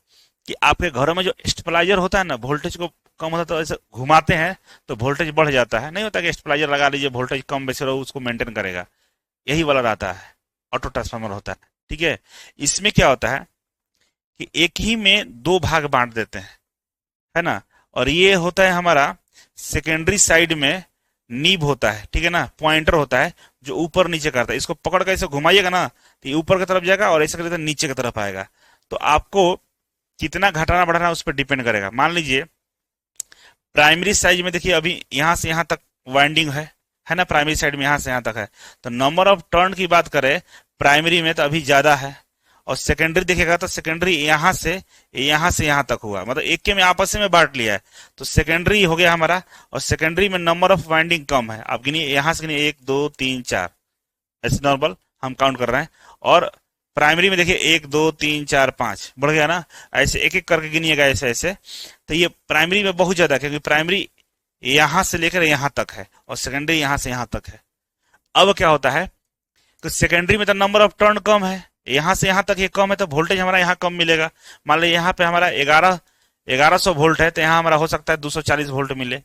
कि आपके घरों में जो स्टेबलाइजर होता है ना, वोल्टेज को कम होता है तो ऐसे घुमाते हैं तो वोल्टेज बढ़ जाता है। नहीं होता कि स्टेबलाइजर लगा लीजिए, वोल्टेज कम बेसी रहो, उसको मेंटेन करेगा, यही वाला रहता है, ऑटो ट्रांसफार्मर होता है। ठीक है, इसमें क्या होता है कि एक ही में दो भाग बांट देते हैं, है ना। और ये होता है हमारा सेकेंडरी साइड में नीब होता है। ठीक है ना, पॉइंटर होता है जो ऊपर नीचे करता है। इसको पकड़ कर ऐसे घुमाइएगा ना तो ये ऊपर की तरफ जाएगा, और ऐसे करिए तो नीचे की तरफ आएगा। तो आपको कितना घटाना बढ़ाना उस पर डिपेंड करेगा। मान लीजिए प्राइमरी साइज में देखिए, अभी यहां से यहां तक वाइंडिंग है ना, प्राइमरी साइड में यहां से यहां तक है, तो नंबर ऑफ टर्न की बात करें प्राइमरी में तो अभी ज्यादा है। और सेकेंडरी देखेगा तो सेकेंडरी यहां से यहां तक हुआ, मतलब एक के में आपस में बांट लिया है, तो सेकेंडरी हो गया हमारा। और सेकेंडरी में नंबर ऑफ वाइंडिंग कम है, आप गिनिए यहां से गिनिए 1 2 3 4, ऐसे नॉर्मल हम काउंट कर रहे हैं। और प्राइमरी में देखिए 1 2 3 4 5 बढ़ गया ना, ऐसे एक एक करके गिनिएगा ऐसे ऐसे। तो ये प्राइमरी में बहुत ज्यादा, क्योंकि प्राइमरी यहां से लेकर यहां तक है और सेकेंडरी यहां से यहां तक है। अब क्या होता है कि सेकेंडरी में तो नंबर ऑफ टर्न कम है, यहां से यहां तक ये कम है, तो वोल्टेज हमारा यहाँ कम मिलेगा। मान लो यहाँ पे हमारा 1100 वोल्ट है, तो यहाँ हमारा हो सकता है 240 वोल्ट मिले।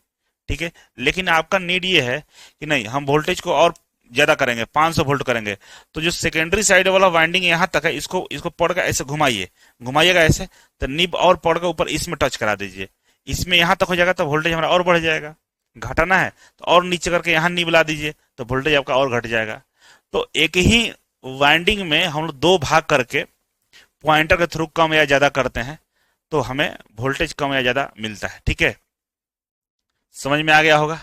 ठीक है, लेकिन आपका नीड ये है कि नहीं, हम वोल्टेज को और ज्यादा करेंगे, 500 वोल्ट करेंगे। तो जो सेकेंडरी साइड वाला वाइंडिंग यहाँ तक है, इसको पढ़कर ऐसे घुमाइएगा ऐसे, तो निब और पढ़कर ऊपर इसमें टच करा दीजिए, इसमें यहाँ तक हो जाएगा, तो वोल्टेज हमारा और बढ़ जाएगा। घटाना है तो और नीचे करके यहाँ निब ला दीजिए, तो वोल्टेज आपका और घट जाएगा। तो एक ही वाइंडिंग में हम लोग दो भाग करके पॉइंटर के थ्रू कम या ज्यादा करते हैं, तो हमें वोल्टेज कम या ज्यादा मिलता है। ठीक है, समझ में आ गया होगा,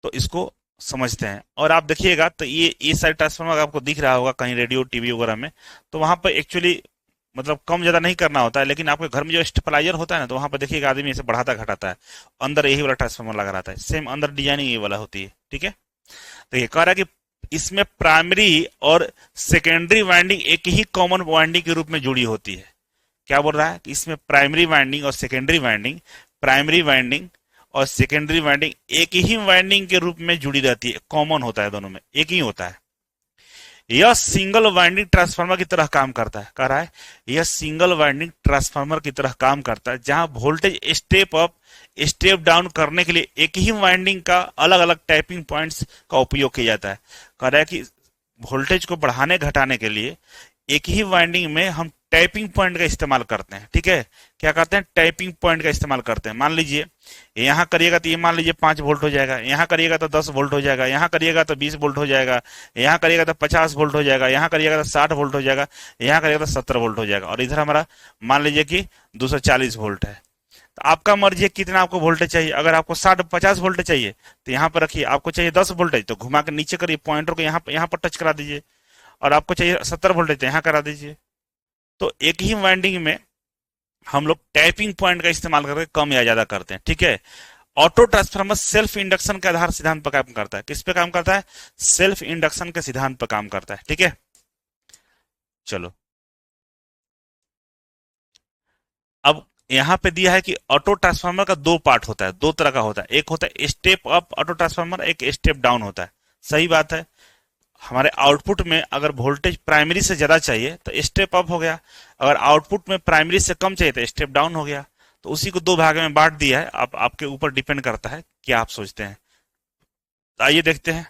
तो इसको समझते हैं। और आप देखिएगा तो ये सारे ट्रांसफार्मर आपको दिख रहा होगा कहीं रेडियो टीवी वगैरह में, तो वहां पर एक्चुअली मतलब कम ज्यादा नहीं करना होता है। लेकिन आपके घर में जो स्टेबलाइजर होता है ना, तो वहां पर देखिएगा आदमी ऐसे बढ़ाता घटाता है, अंदर यही वाला ट्रांसफार्मर लगा रहता है, सेम अंदर डिजाइनिंग ये वाला होती है। ठीक है, तो ये कह रहा है कि इसमें प्राइमरी और सेकेंडरी वाइंडिंग एक ही कॉमन वाइंडिंग के रूप में जुड़ी होती है। क्या बोल रहा है कि इसमें प्राइमरी वाइंडिंग और सेकेंडरी वाइंडिंग, प्राइमरी वाइंडिंग और सेकेंडरी वाइंडिंग एक ही वाइंडिंग के रूप में जुड़ी रहती है, कॉमन होता है, दोनों में एक ही होता है। यह सिंगल वाइंडिंग ट्रांसफार्मर की तरह काम करता है, कह रहा है यह सिंगल वाइंडिंग ट्रांसफार्मर की तरह काम करता है, जहां voltage step up step down करने के लिए एक ही वाइंडिंग का अलग अलग टैपिंग पॉइंट्स का उपयोग किया जाता है। कह रहा है कि वोल्टेज को बढ़ाने घटाने के लिए एक ही वाइंडिंग में हम टैपिंग पॉइंट का इस्तेमाल करते हैं। ठीक है, क्या करते हैं, टैपिंग पॉइंट का इस्तेमाल करते हैं। मान लीजिए यहां करिएगा तो ये मान लीजिए 5 वोल्ट हो जाएगा, यहां करिएगा तो 10 वोल्ट हो जाएगा, यहां करिएगा तो 20 वोल्ट हो जाएगा, यहां करिएगा तो 50 वोल्ट हो जाएगा, यहां करिएगा तो 60 वोल्ट हो जाएगा, यहां करिएगा तो 70 वोल्ट हो जाएगा। और इधर हमारा मान लीजिए कि 240 वोल्ट है। तो आपका मर्जी है कितना आपको वोल्टेज चाहिए। अगर आपको 60-50 वोल्ट चाहिए तो यहाँ पर रखिए, आपको चाहिए 10 वोल्टेज तो घुमा के नीचे करिए, पॉइंटर को यहाँ पर टच करा दीजिए। और आपको चाहिए 70 वोल्टेज तो यहाँ करा दीजिए। तो एक ही वाइंडिंग में हम लोग टैपिंग पॉइंट का इस्तेमाल करके कम या ज्यादा करते हैं, ठीक है। ऑटो ट्रांसफार्मर सेल्फ इंडक्शन के आधार सिद्धांत पर काम करता है। किस पे काम करता है? सेल्फ इंडक्शन के सिद्धांत पर काम करता है, ठीक है। चलो, अब यहां पे दिया है कि ऑटो ट्रांसफार्मर का दो पार्ट होता है, दो तरह का होता है। एक होता है स्टेप अप ऑटो ट्रांसफार्मर, एक स्टेप डाउन होता है। सही बात है। हमारे आउटपुट में अगर वोल्टेज प्राइमरी से ज्यादा चाहिए तो स्टेप अप हो गया, अगर आउटपुट में प्राइमरी से कम चाहिए तो स्टेप डाउन हो गया। तो उसी को दो भाग में बांट दिया है। अब आपके ऊपर डिपेंड करता है क्या आप सोचते हैं। तो आइए देखते हैं।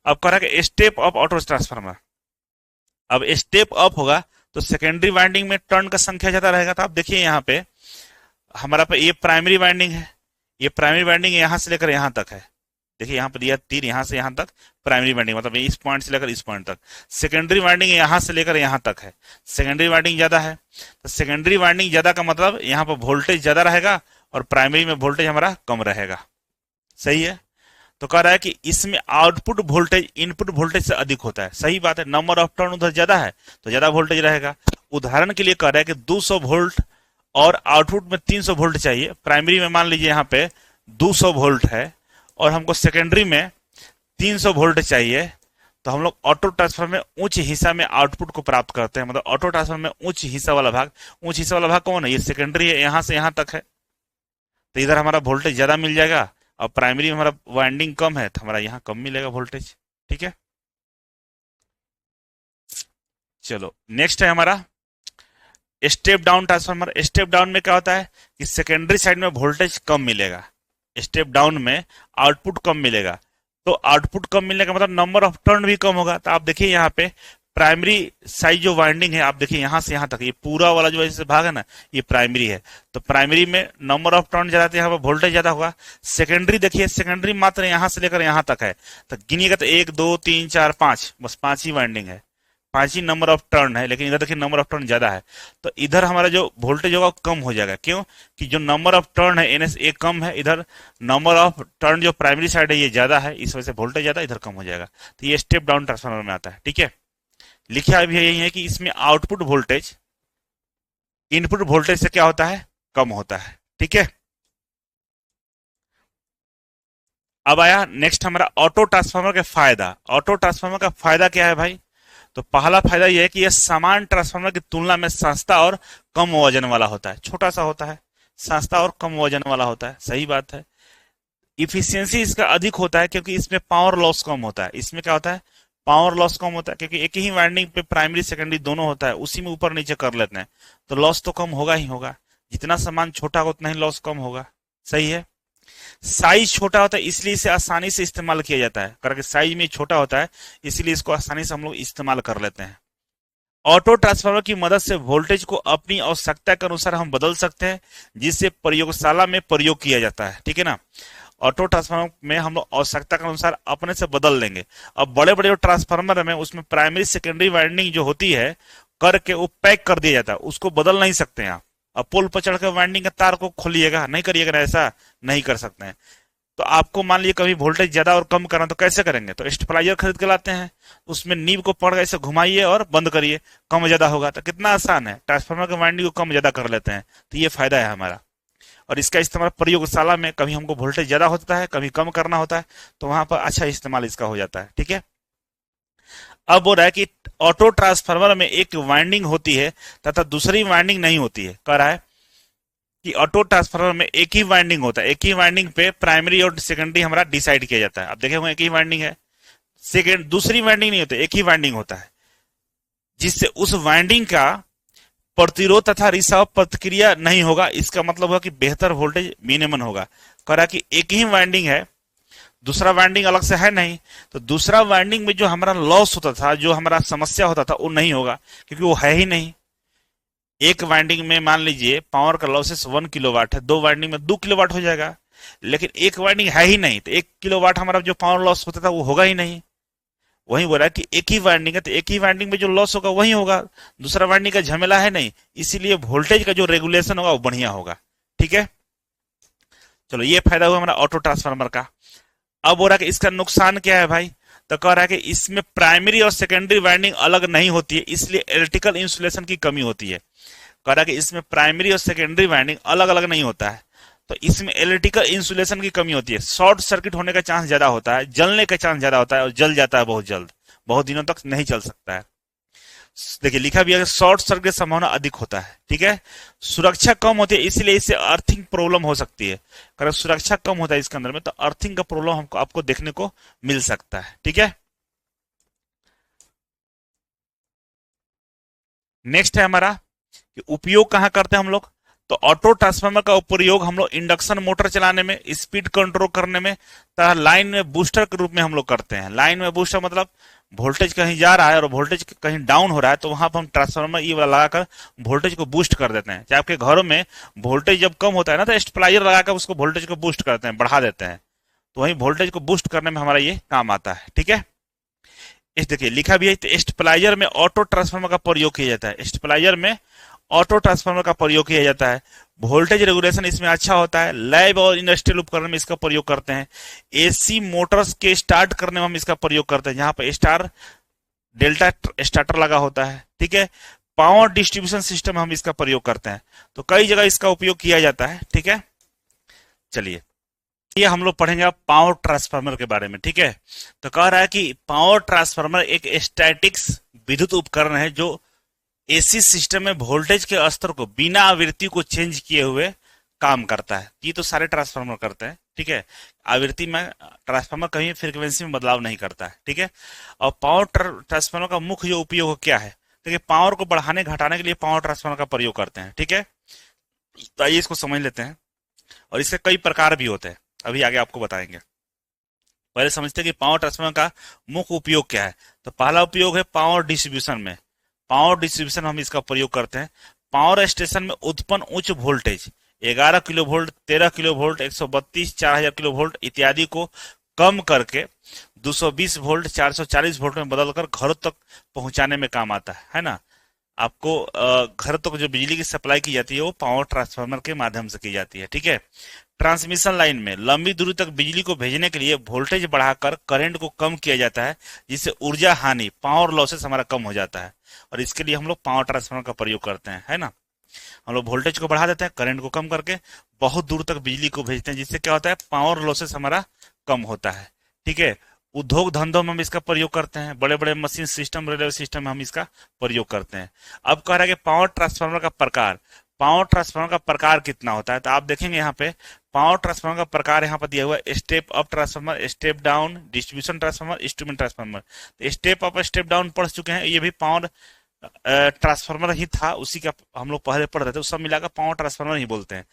अब कह रहा है कि स्टेप अप ऑटो ट्रांसफार्मर। अब स्टेप अप होगा तो सेकेंडरी वाइंडिंग में टर्न का संख्या ज्यादा रहेगा। तो आप देखिए यहाँ पे हमारा पे ये प्राइमरी वाइंडिंग है, ये प्राइमरी वाइंडिंग यहां से लेकर यहां तक है। देखिए यहाँ पर दिया तीर, यहां से यहां तक प्राइमरी वाइंडिंग, मतलब इस पॉइंट से लेकर इस पॉइंट तक। सेकेंडरी वाइंडिंग यहां से लेकर यहां तक है, सेकेंडरी वाइंडिंग ज्यादा है। तो सेकेंडरी वाइंडिंग ज्यादा का मतलब यहाँ पर वोल्टेज ज्यादा रहेगा और प्राइमरी में वोल्टेज हमारा कम रहेगा। सही है। तो कह रहा है कि इसमें आउटपुट वोल्टेज इनपुट वोल्टेज से अधिक होता है। सही बात है, नंबर ऑफ टर्न उधर ज्यादा है तो ज्यादा वोल्टेज रहेगा। उदाहरण के लिए कह रहा है कि 200 वोल्ट और आउटपुट में 300 वोल्ट चाहिए। प्राइमरी में मान लीजिए यहाँ पे 200 वोल्ट है और हमको सेकेंडरी में 300 वोल्ट चाहिए। तो हम लोग ऑटो ट्रांसफार्मर में उच्च हिस्सा में आउटपुट को प्राप्त करते हैं। मतलब ऑटो ट्रांसफार्मर में उच्च हिस्सा वाला भाग, उच्च हिस्सा वाला भाग कौन है? ये सेकेंडरी है, यहां से यहां तक है। तो इधर हमारा वोल्टेज ज्यादा मिल जाएगा और प्राइमरी में हमारा वाइंडिंग कम है तो हमारा यहाँ कम मिलेगा वोल्टेज, ठीक है। चलो, नेक्स्ट है हमारा step down transformer. Step down में क्या होता है कि सेकेंडरी साइड में वोल्टेज कम मिलेगा, स्टेप डाउन में आउटपुट कम मिलेगा। तो आउटपुट कम मिलने का मतलब नंबर ऑफ टर्न भी कम होगा। तो आप देखिए यहाँ पे प्राइमरी साइड जो वाइंडिंग है, आप देखिए यहां से यहां तक ये पूरा वाला जो ऐसे भाग है ना, ये प्राइमरी है। तो प्राइमरी में नंबर ऑफ टर्न ज्यादा है, यहाँ पर वोल्टेज ज्यादा होगा। सेकेंडरी देखिए, सेकेंडरी मात्र यहां से लेकर यहां तक है। तो गिनिएगा तो 1 2 3 4 5, बस 5 ही वाइंडिंग है, 5 ही नंबर ऑफ टर्न है। लेकिन इधर देखिए नंबर ऑफ टर्न ज्यादा है, तो इधर हमारा जो वोल्टेज होगा कम हो जाएगा। क्यों? कि जो नंबर ऑफ टर्न है एनएस ए कम है, इधर नंबर ऑफ टर्न जो प्राइमरी साइड है ये ज्यादा है, इस वजह से वोल्टेज ज्यादा इधर कम हो जाएगा। तो ये स्टेप डाउन ट्रांसफार्मर में आता है, ठीक है। लिखा भी यही है कि इसमें आउटपुट वोल्टेज इनपुट वोल्टेज से क्या होता है? कम होता है, ठीक है। अब आया नेक्स्ट हमारा ऑटो ट्रांसफार्मर का फायदा। ऑटो ट्रांसफार्मर का फायदा क्या है भाई? तो पहला फायदा यह है कि यह समान ट्रांसफार्मर की तुलना में सस्ता और कम वजन वाला होता है। छोटा सा होता है, सस्ता और कम वजन वाला होता है। सही बात है। इफिशियंसी इसका अधिक होता है क्योंकि इसमें पावर लॉस कम होता है। इसमें क्या होता है? पावर लॉस कम होता है, क्योंकि एक ही वाइंडिंग पे प्राइमरी सेकेंडरी दोनों होता है, उसी में ऊपर नीचे कर लेते हैं, तो लॉस तो कम होगा ही होगा। जितना सामान छोटा होगा उतना ही लॉस कम होगा। सही है। साइज छोटा होता है इसलिए इसे आसानी से इस्तेमाल किया जाता है, करके साइज में छोटा होता है इसलिए इसको आसानी से हम लोग इस्तेमाल कर लेते हैं। ऑटो ट्रांसफार्मर की मदद से वोल्टेज को अपनी आवश्यकता के अनुसार हम बदल सकते हैं, जिससे प्रयोगशाला में प्रयोग किया जाता है, ठीक है ना। ऑटो ट्रांसफार्मर में हम लोग आवश्यकता के अनुसार अपने से बदल लेंगे। अब बड़े बड़े जो ट्रांसफार्मर में उसमें प्राइमरी सेकेंडरी वाइंडिंग जो होती है करके वो पैक कर दिया जाता है, उसको बदल नहीं सकते हैं आप। अब पोल पर चढ़कर वाइंडिंग के तार को खोलिएगा, नहीं करिएगा ना, ऐसा नहीं कर सकते हैं। तो आपको मान लीजिए कभी वोल्टेज ज्यादा और कम करना तो कैसे करेंगे? तो स्टेबलाइजर खरीद के लाते हैं, उसमें नीब को पकड़ ऐसे घुमाइए और बंद करिए, कम ज्यादा होगा। तो कितना आसान है, ट्रांसफार्मर के वाइंडिंग को कम ज्यादा कर लेते हैं। तो ये फायदा है हमारा। और इसका इस्तेमाल प्रयोगशाला में कभी हमको वोल्टेज ज्यादा होता है, कभी कम करना होता है, तो वहां पर अच्छा इस्तेमाल इसका हो जाता है, ठीक है। अब बोल रहा है कि ऑटो ट्रांसफार्मर में एक वाइंडिंग होती है तथा दूसरी वाइंडिंग नहीं होती है। कह रहा है कि ऑटो ट्रांसफार्मर में एक ही वाइंडिंग होता है, एक ही वाइंडिंग पे प्राइमरी और सेकेंडरी हमारा डिसाइड किया जाता है। अब देखे हुए एक ही वाइंडिंग है, सेकेंड दूसरी वाइंडिंग नहीं होती, एक ही वाइंडिंग होता है, जिससे उस वाइंडिंग का प्रतिरोध तथा रिसाव प्रतिक्रिया नहीं होगा। इसका मतलब होगा कि बेहतर वोल्टेज विनियमन होगा। कह रहा कि एक ही वाइंडिंग है, दूसरा वाइंडिंग अलग से है नहीं, तो दूसरा वाइंडिंग में जो हमारा लॉस होता था, जो हमारा समस्या होता था, वो नहीं होगा क्योंकि वो है ही नहीं। एक वाइंडिंग में मान लीजिए पावर का लॉसेस 1 किलोवाट है, दो वाइंडिंग में 2 किलोवाट हो जाएगा। लेकिन एक वाइंडिंग है ही नहीं, तो 1 किलोवाट हमारा जो पावर लॉस होता था वो होगा ही नहीं। वही बोला कि एक ही वाइंडिंग है तो एक ही वाइंडिंग में जो लॉस होगा वही होगा, दूसरा वाइंडिंग का झमेला है नहीं, इसीलिए वोल्टेज का जो रेगुलेशन होगा वो बढ़िया होगा, ठीक है। चलो, ये फायदा हुआ हमारा ऑटो ट्रांसफार्मर का। अब हो रहा है कि इसका नुकसान क्या है भाई? तो कह रहा है कि इसमें प्राइमरी और सेकेंडरी वाइंडिंग अलग नहीं होती है, इसलिए इलेक्ट्रिकल इंसुलेशन की कमी होती है। कह रहा है कि इसमें प्राइमरी और सेकेंडरी वाइंडिंग अलग अलग नहीं होता है, तो इसमें इलेक्ट्रिकल इंसुलेशन की कमी होती है, शॉर्ट सर्किट होने का चांस ज्यादा होता है, जलने का चांस ज्यादा होता है और जल जाता है बहुत जल्द, बहुत दिनों तक नहीं चल सकता है। देखिए लिखा भी है शॉर्ट सर्किट की संभावना अधिक होता है, ठीक है। सुरक्षा कम होती है इसलिए इससे अर्थिंग प्रॉब्लम हो सकती है, अगर सुरक्षा कम होता है इसके अंदर में तो अर्थिंग का प्रॉब्लम हमको आपको देखने को मिल सकता है, ठीक है। नेक्स्ट है हमारा कि उपयोग कहां करते हैं हम लोग, तो ऑटो ट्रांसफार्मर का प्रयोग हम लोग इंडक्शन मोटर चलाने में, स्पीड कंट्रोल करने में, तथा लाइन में बूस्टर के रूप में हम लोग करते हैं। लाइन में बूस्टर मतलब वोल्टेज कहीं जा रहा है और वोल्टेज कहीं डाउन हो रहा है तो वहां पर हम ट्रांसफार्मर ये वाला लगाकर वोल्टेज को बूस्ट कर देते हैं। चाहे आपके घरों में वोल्टेज जब कम होता है ना तो स्टेबलाइजर लगाकर उसको वोल्टेज को बूस्ट करते हैं, बढ़ा देते हैं, तो वही वोल्टेज को बूस्ट करने में हमारा ये काम आता है, ठीक है। इस देखिए लिखा भी है स्टेबलाइजर में ऑटो ट्रांसफार्मर का प्रयोग किया जाता है, स्टेबलाइजर में ऑटो ट्रांसफार्मर का प्रयोग किया जाता है। वोल्टेज रेगुलेशन इसमें अच्छा होता है। लैब और इंडस्ट्रियल उपकरण में इसका प्रयोग करते हैं। एसी मोटर्स के स्टार्ट करने में हम इसका प्रयोग करते हैं, जहां पर स्टार डेल्टा स्टार्टर लगा होता है, ठीक है। पावर डिस्ट्रीब्यूशन सिस्टम में हम इसका प्रयोग करते हैं, तो कई जगह इसका उपयोग किया जाता है, ठीक है। चलिए ये हम लोग पढ़ेंगे अब पावर ट्रांसफार्मर के बारे में, ठीक है। तो कह रहा है कि पावर ट्रांसफार्मर एक स्टैटिक्स विद्युत उपकरण है जो एसी सिस्टम में वोल्टेज के स्तर को बिना आवृत्ति को चेंज किए हुए काम करता है। ये तो सारे ट्रांसफार्मर करते हैं, ठीक है। आवृत्ति में ट्रांसफार्मर कहीं फ्रीक्वेंसी में बदलाव नहीं करता है, ठीक है। और पावर ट्रांसफार्मर का मुख्य जो उपयोग क्या है, देखिए पावर को बढ़ाने घटाने के लिए पावर ट्रांसफार्मर का प्रयोग करते हैं, ठीक है। तो आइए इसको समझ लेते हैं, और इसके कई प्रकार भी होते हैं, अभी आगे आपको बताएंगे। पहले समझते हैं कि पावर ट्रांसफार्मर का मुख्य उपयोग क्या है। तो पहला उपयोग है पावर डिस्ट्रीब्यूशन में। पावर डिस्ट्रीब्यूशन हम इसका प्रयोग करते हैं पावर स्टेशन में उत्पन्न उच्च voltage 11 kilo volt, 13 kilo volt, 132, 4000 kilo volt इत्यादि को कम करके 220 वोल्ट, 440 वोल्ट में बदलकर घरों तक पहुंचाने में काम आता है ना। आपको घर तक जो बिजली की सप्लाई की जाती है वो पावर ट्रांसफार्मर के माध्यम से की जाती है, ठीक है। ट्रांसमिशन लाइन में लंबी दूरी तक बिजली को भेजने के लिए वोल्टेज बढ़ाकर करंट को कम किया जाता है, जिससे ऊर्जा हानि पावर लॉसेस हमारा कम हो जाता है, और इसके लिए हम लोग पावर ट्रांसफार्मर का प्रयोग करते हैं, है ना। हम लोग वोल्टेज को बढ़ा देते हैं, करंट को कम करके बहुत दूर तक बिजली को भेजते हैं, जिससे क्या होता है पावर लॉसेस हमारा कम होता है, ठीक है। उद्योग धंधों में हम इसका प्रयोग करते हैं, बड़े बड़े मशीन सिस्टम, रेलवे सिस्टम में हम इसका प्रयोग करते हैं। अब कह रहा है कि पावर ट्रांसफार्मर का प्रकार, पावर ट्रांसफार्मर का प्रकार कितना होता है, तो आप देखेंगे यहाँ पे पावर ट्रांसफार्मर का प्रकार यहाँ पर दिया हुआ है step up transformer, step down, distribution transformer, instrument transformer. तो स्टेप अप स्टेप डाउन पढ़ चुके हैं, ये भी पावर ट्रांसफार्मर ही था, उसी का हम लोग पहले पढ़ रहे थे, सब मिलाकर पावर ट्रांसफार्मर ही बोलते हैं।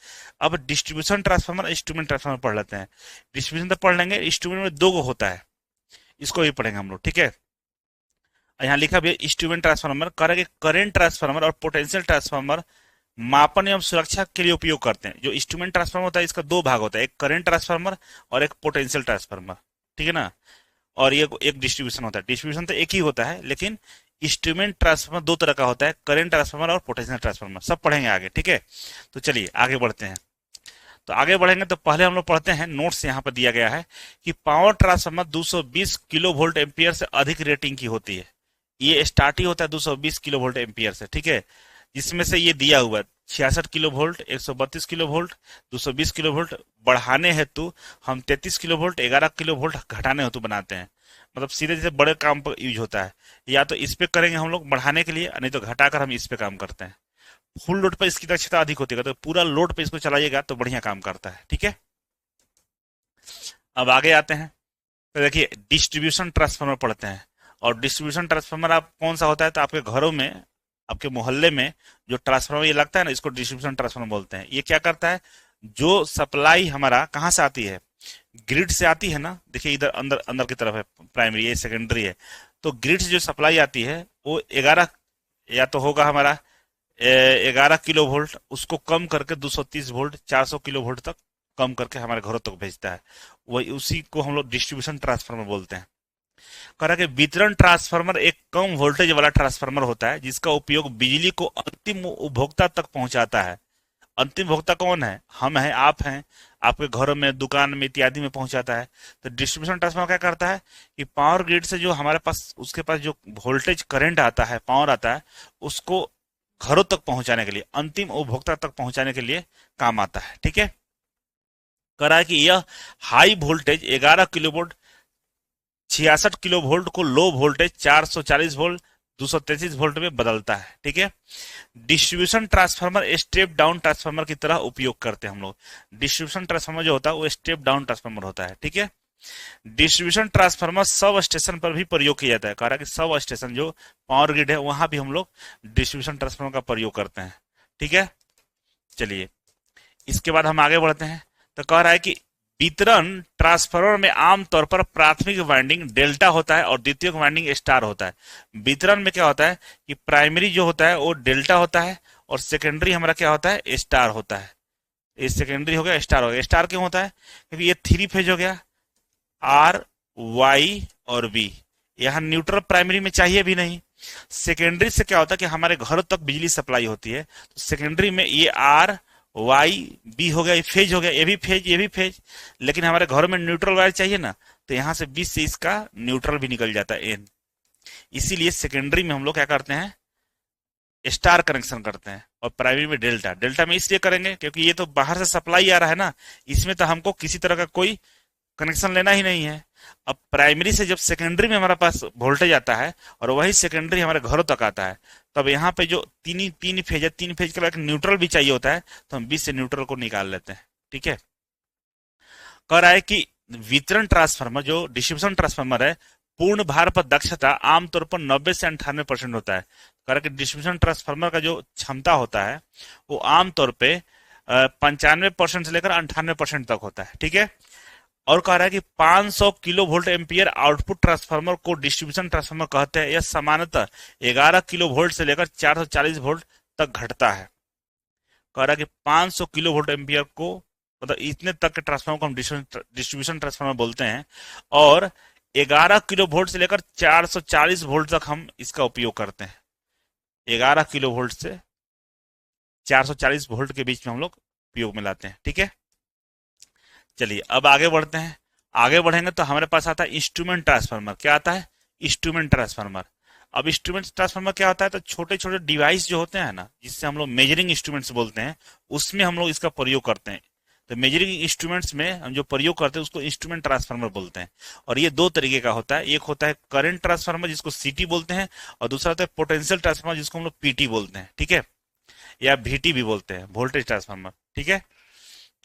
अब डिस्ट्रीब्यूशन ट्रांसफार्मर, इंस्ट्रूमेंट ट्रांसफार्मर पढ़ लेते हैं। डिस्ट्रीब्यूशन तो पढ़ लेंगे, इंस्ट्रूमेंट में 2 होता है, इसको भी पढ़ेंगे हम लोग, ठीक है। यहाँ लिखा भी है इंस्ट्रूमेंट ट्रांसफार्मर, करेंट ट्रांसफार्मर और पोटेंशियल ट्रांसफार्मर मापन एवं सुरक्षा के लिए उपयोग करते हैं। जो इंस्ट्रूमेंट ट्रांसफार्मर होता है इसका 2 भाग होता है, एक करंट ट्रांसफार्मर और एक पोटेंशियल ट्रांसफार्मर, ठीक है ना। और ये एक डिस्ट्रीब्यूशन होता है, डिस्ट्रीब्यूशन तो एक ही होता है, लेकिन इंस्ट्रूमेंट ट्रांसफार्मर 2 तरह का होता है, करंट ट्रांसफार्मर और पोटेंशियल ट्रांसफार्मर, सब पढ़ेंगे आगे, ठीक है। तो चलिए आगे बढ़ते हैं। तो आगे बढ़ेंगे तो पहले हम लोग पढ़ते हैं, नोट्स यहाँ पर दिया गया है कि power transformer 220 kilo volt ampere से अधिक रेटिंग की होती है। ये स्टार्ट ही होता है 220 किलो वोल्ट एम्पियर से, ठीक है। जिसमें से ये दिया हुआ 66 kilo volt, 132 kilo volt, 220 kilo volt बढ़ाने हेतु हम 33 किलो वोल्ट, 11 किलो वोल्ट घटाने हेतु बनाते हैं। मतलब सीधे सीधे बड़े काम पर यूज होता है, या तो इस पे करेंगे हम लोग बढ़ाने के लिए, नहीं तो घटाकर हम इस पे काम करते हैं। फुल लोड पर इसकी दक्षता अधिक होती है, तो पूरा लोड पे इसको चलाइएगा तो बढ़िया काम करता है, ठीक है। अब आगे आते हैं, तो देखिए डिस्ट्रीब्यूशन ट्रांसफार्मर पढ़ते हैं। और डिस्ट्रीब्यूशन ट्रांसफार्मर आप कौन सा होता है, तो आपके घरों में, आपके मोहल्ले में जो ट्रांसफार्मर ये लगता है ना, इसको डिस्ट्रीब्यूशन ट्रांसफार्मर बोलते हैं। ये क्या करता है, जो सप्लाई हमारा कहाँ से आती है, ग्रिड से आती है ना। देखिए इधर अंदर अंदर की तरफ है प्राइमरी, ये सेकेंडरी है। तो ग्रिड से जो सप्लाई आती है वो 11 या तो होगा हमारा 11 किलो वोल्ट, उसको कम करके 230 वोल्ट, 400 किलो वोल्ट तक कम करके हमारे घरों तक भेजता है। वही उसी को हम लोग डिस्ट्रीब्यूशन ट्रांसफार्मर बोलते हैं। कह रहा है कि वितरण ट्रांसफार्मर एक कम वोल्टेज वाला ट्रांसफार्मर होता है, जिसका उपयोग बिजली को अंतिम उपभोक्ता तक पहुंचाता है। अंतिम उपभोक्ता कौन है, हम हैं, आप हैं, आपके घरों में, दुकान में इत्यादि में पहुंचाता है। तो डिस्ट्रीब्यूशन ट्रांसफार्मर क्या करता है कि पावर ग्रिड से जो हमारे पास, उसके पास जो वोल्टेज करंट आता है, पावर आता है, उसको घरों तक पहुंचाने के लिए, अंतिम उपभोक्ता तक पहुंचाने के लिए काम आता है। ठीक है, कह रहा है कि यह high voltage 11 kilovolt 66 kilo volt को लो वोल्टेज 440 वोल्ट 233 वोल्ट में बदलता है। ठीक है, distribution transformer step down transformer की तरह उपयोग करते हैं हम लोग। डिस्ट्रीब्यूशन ट्रांसफार्मर जो होता है वो स्टेप डाउन ट्रांसफार्मर होता है। ठीक है, डिस्ट्रीब्यूशन ट्रांसफार्मर सब स्टेशन पर भी प्रयोग किया जाता है। कह रहा है कि सब स्टेशन जो पावर ग्रिड है वहां भी हम लोग डिस्ट्रीब्यूशन ट्रांसफार्मर का प्रयोग करते हैं। ठीक है, चलिए इसके बाद हम आगे बढ़ते हैं। तो कह रहा है कि वितरण ट्रांसफार्मर में आमतौर पर प्राथमिक वाइंडिंग डेल्टा होता है और द्वितीयक वाइंडिंग स्टार होता है। वितरण में क्या होता है कि प्राइमरी जो होता है वो डेल्टा होता है और सेकेंडरी हमारा क्या होता है, स्टार होता है। ये सेकेंडरी हो गया, स्टार हो गया। स्टार क्यों होता है, क्योंकि ये थ्री फेज हो गया, आर वाई और बी। यहां न्यूट्रल प्राइमरी में चाहिए भी नहीं। सेकेंडरी से क्या होता है कि हमारे घरों तक बिजली सप्लाई होती है, तो सेकेंडरी में ये आर वाई बी हो गया, ये फेज हो गया, ये भी फेज ये भी फेज, लेकिन हमारे घर में न्यूट्रल वायर चाहिए ना, तो यहां से बीच से इसका न्यूट्रल भी निकल जाता है एन। इसीलिए सेकेंडरी में हम लोग क्या करते हैं, स्टार कनेक्शन करते हैं और प्राइमरी में डेल्टा। डेल्टा में इसलिए करेंगे क्योंकि ये तो बाहर से सप्लाई आ रहा है ना, इसमें तो हमको किसी तरह का कोई कनेक्शन लेना ही नहीं है। अब प्राइमरी से जब सेकेंडरी में हमारे पास वोल्टेज आता है और वही सेकेंडरी हमारे घरों तक आता है, तब यहाँ पे जो तीन फेज है, तीन फेज के बाद न्यूट्रल भी चाहिए होता है, तो हम बीच से न्यूट्रल को निकाल लेते हैं। ठीक है, कह रहा है कि वितरण ट्रांसफार्मर जो डिस्ट्रीब्यूशन ट्रांसफार्मर है, पूर्ण भार पर दक्षता आमतौर पर 90 से 98% होता है। कह रहा है कि डिस्ट्रीब्यूशन ट्रांसफार्मर का जो क्षमता होता है वो आमतौर पे 95% से लेकर 98% तक होता है। ठीक है, और कह रहा है कि 500 kilo volt ampere output transformer को डिस्ट्रीब्यूशन ट्रांसफार्मर कहते हैं। यह सामान्यतः 11 किलो वोल्ट से लेकर 440 वोल्ट तक घटता है। कह रहा है कि 500 किलो वोल्ट एम्पियर को, मतलब इतने तक के ट्रांसफार्मर को हम डिस्ट्रीब्यूशन ट्रांसफार्मर बोलते हैं, और 11 किलो वोल्ट से लेकर 440 वोल्ट तक हम इसका उपयोग करते हैं। 11 किलो वोल्ट से 440 वोल्ट के बीच में हम लोग उपयोग में लाते हैं। ठीक है, चलिए अब आगे बढ़ते हैं। आगे बढ़ेंगे तो हमारे पास आता है इंस्ट्रूमेंट ट्रांसफार्मर। क्या आता है, इंस्ट्रूमेंट ट्रांसफार्मर। अब इंस्ट्रूमेंट ट्रांसफार्मर क्या होता है, तो छोटे छोटे डिवाइस जो होते हैं ना, जिससे हम लोग मेजरिंग इंस्ट्रूमेंट्स बोलते हैं, उसमें हम लोग इसका प्रयोग करते हैं। तो मेजरिंग इंस्ट्रूमेंट्स में हम जो प्रयोग करते हैं उसको इंस्ट्रूमेंट ट्रांसफार्मर बोलते हैं। और ये दो तरीके का होता है, एक होता है करंट ट्रांसफार्मर जिसको सीटी बोलते हैं, और दूसरा होता है पोटेंशियल ट्रांसफार्मर जिसको हम लोग पीटी बोलते हैं। ठीक है, या भीटी भी बोलते हैं, वोल्टेज ट्रांसफार्मर। ठीक है,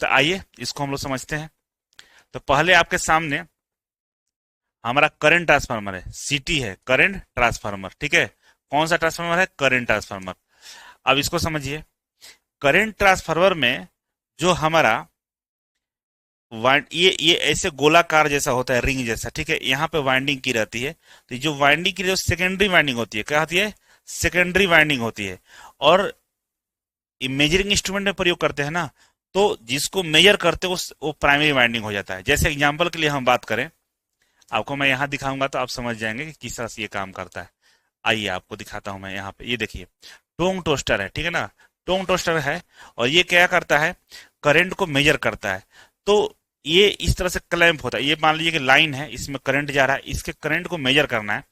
तो आइए इसको हम लोग समझते हैं। तो पहले आपके सामने हमारा करंट ट्रांसफार्मर है, सीटी है, करंट ट्रांसफार्मर। ठीक है, कौन सा ट्रांसफार्मर है, करंट ट्रांसफार्मर। अब इसको समझिए, करंट ट्रांसफार्मर में जो हमारा ये ऐसे गोलाकार जैसा होता है, रिंग जैसा। ठीक है, यहाँ पे वाइंडिंग की रहती है, तो जो वाइंडिंग की जो सेकेंडरी वाइंडिंग होती है, क्या होती है, सेकेंडरी वाइंडिंग होती है। और मेजरिंग इंस्ट्रूमेंट में प्रयोग करते हैं ना, तो जिसको मेजर करते हो वो प्राइमरी वाइंडिंग हो जाता है। जैसे एग्जांपल के लिए हम बात करें, आपको मैं यहां दिखाऊंगा तो आप समझ जाएंगे कि किस तरह से ये काम करता है। आइए आपको दिखाता हूं मैं यहाँ पे। ये देखिए टोंग टोस्टर है, ठीक है ना, टोंग टोस्टर है, और ये क्या करता है, करंट को मेजर करता है। तो ये इस तरह से क्लैंप होता है। ये मान लीजिए कि लाइन है, इसमें करंट जा रहा है, इसके करंट को मेजर करना है,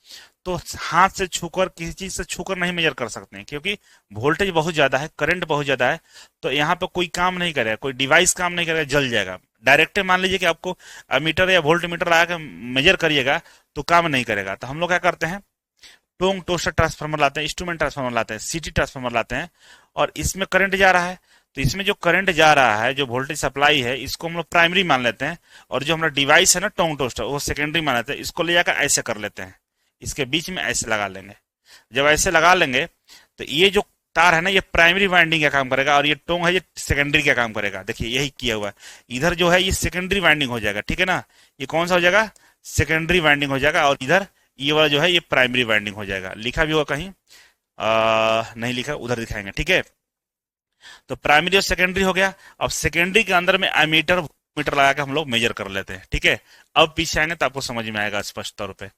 तो हाथ से छूकर, किसी चीज से छूकर नहीं मेजर कर सकते हैं, क्योंकि वोल्टेज बहुत ज्यादा है, करंट बहुत ज्यादा है। तो यहाँ पे कोई काम नहीं करेगा, कोई डिवाइस काम नहीं करेगा, जल जाएगा। डायरेक्ट मान लीजिए कि आपको मीटर या वोल्ट मीटर लगा के मेजर करिएगा तो काम नहीं करेगा। तो हम लोग क्या करते हैं, टोंग टोस्टर ट्रांसफार्मर लाते हैं, इंस्ट्रूमेंट ट्रांसफार्मर लाते हैं, सीटी ट्रांसफार्मर लाते हैं, और इसमें करंट जा रहा है। तो इसमें जो करंट जा रहा है, जो वोल्टेज सप्लाई है, इसको हम लोग प्राइमरी मान लेते हैं, और जो हमारा डिवाइस है ना टोंग टोस्टर, वो सेकेंडरी मान लेते हैं। इसको ले जाकर ऐसे कर लेते हैं, इसके बीच में ऐसे लगा लेंगे। जब ऐसे लगा लेंगे तो ये जो तार है ना, ये प्राइमरी वाइंडिंग का काम करेगा, और ये टोंग है ये सेकेंडरी का काम करेगा। देखिए यही किया हुआ है। इधर जो है ये सेकेंडरी वाइंडिंग हो जाएगा, ठीक है ना, ये कौन सा हो जाएगा, सेकेंडरी वाइंडिंग हो जाएगा, और इधर ये वाला जो है ये प्राइमरी वाइंडिंग हो जाएगा। लिखा भी होगा कहीं, नहीं लिखा, उधर दिखाएंगे। ठीक है, तो प्राइमरी और सेकेंडरी हो गया। अब सेकेंडरी के अंदर में एमीटर मीटर लगा के हम लोग मेजर कर लेते हैं। ठीक है, अब पीछे आएंगे तो आपको समझ में आएगा स्पष्ट तौर पे।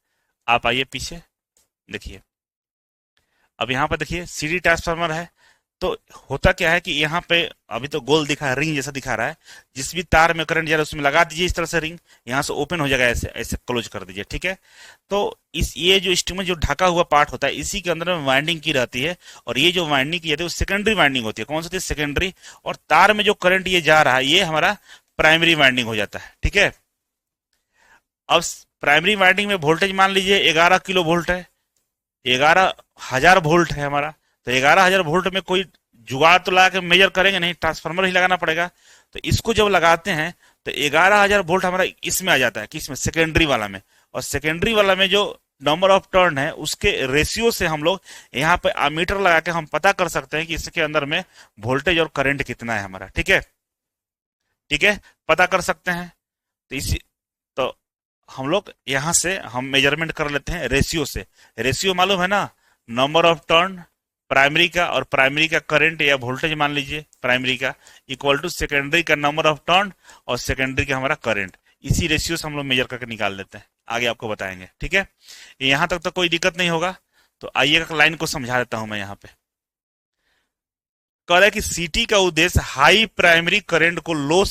आप आइए पीछे, देखिए अब यहाँ पर देखिए सीडी ट्रांसफार्मर है, तो होता क्या है कि यहाँ पे अभी तो गोल दिखा है, रिंग जैसा दिखा रहा है। जिस भी तार में करंट जा रहा है उसमें लगा दीजिए इस तरह से रिंग, यहाँ से ओपन हो जाएगा, ऐसे ऐसे क्लोज कर दीजिए, ठीक है। तो इस ये जो स्टीमर जो ढका हुआ पार्ट होता है, इसी के अंदर में वाइंडिंग की रहती है, और ये जो वाइंडिंग की जाती है वो सेकेंडरी वाइंडिंग होती है। कौन सी होती है? सेकेंडरी। और तार में जो करंट ये जा रहा है ये हमारा प्राइमरी वाइंडिंग हो जाता है, ठीक है। अब प्राइमरी वाइंडिंग में वोल्टेज मान लीजिए 11 किलो वोल्ट है, 11,000 वोल्ट है हमारा। तो 11,000 वोल्ट में कोई जुगाड़ तो लगा के मेजर करेंगे नहीं, ट्रांसफार्मर ही लगाना पड़ेगा। तो इसको जब लगाते हैं तो 11,000 वोल्ट हमारा इसमें आ जाता है, किसमें? सेकेंडरी वाला में। और सेकेंडरी वाला में जो नंबर ऑफ टर्न है उसके रेशियो से हम लोग यहाँ पे अमीटर लगा के हम पता कर सकते हैं कि इसके अंदर में वोल्टेज और करंट कितना है हमारा, ठीक है। ठीक है, पता कर सकते हैं। तो इसी तो हम लोग यहां से हम मेजरमेंट कर लेते हैं रेशियो से। रेशियो मालूम है ना? नंबर ऑफ टर्न प्राइमरी का, और प्राइमरी का करंट या वोल्टेज मान लीजिए प्राइमरी का, इक्वल टू सेकेंडरी का नंबर ऑफ टर्न और सेकेंडरी का हमारा करंट। इसी रेशियो से हम लोग मेजर करके निकाल लेते हैं, आगे आपको बताएंगे, ठीक है। यहां तक तो कोई दिक्कत नहीं होगा। तो आइएगा लाइन को समझा देता हूं मैं यहाँ पे। कह रहा है कि सीटी का उद्देश्य हाई प्राइमरी करंट को लो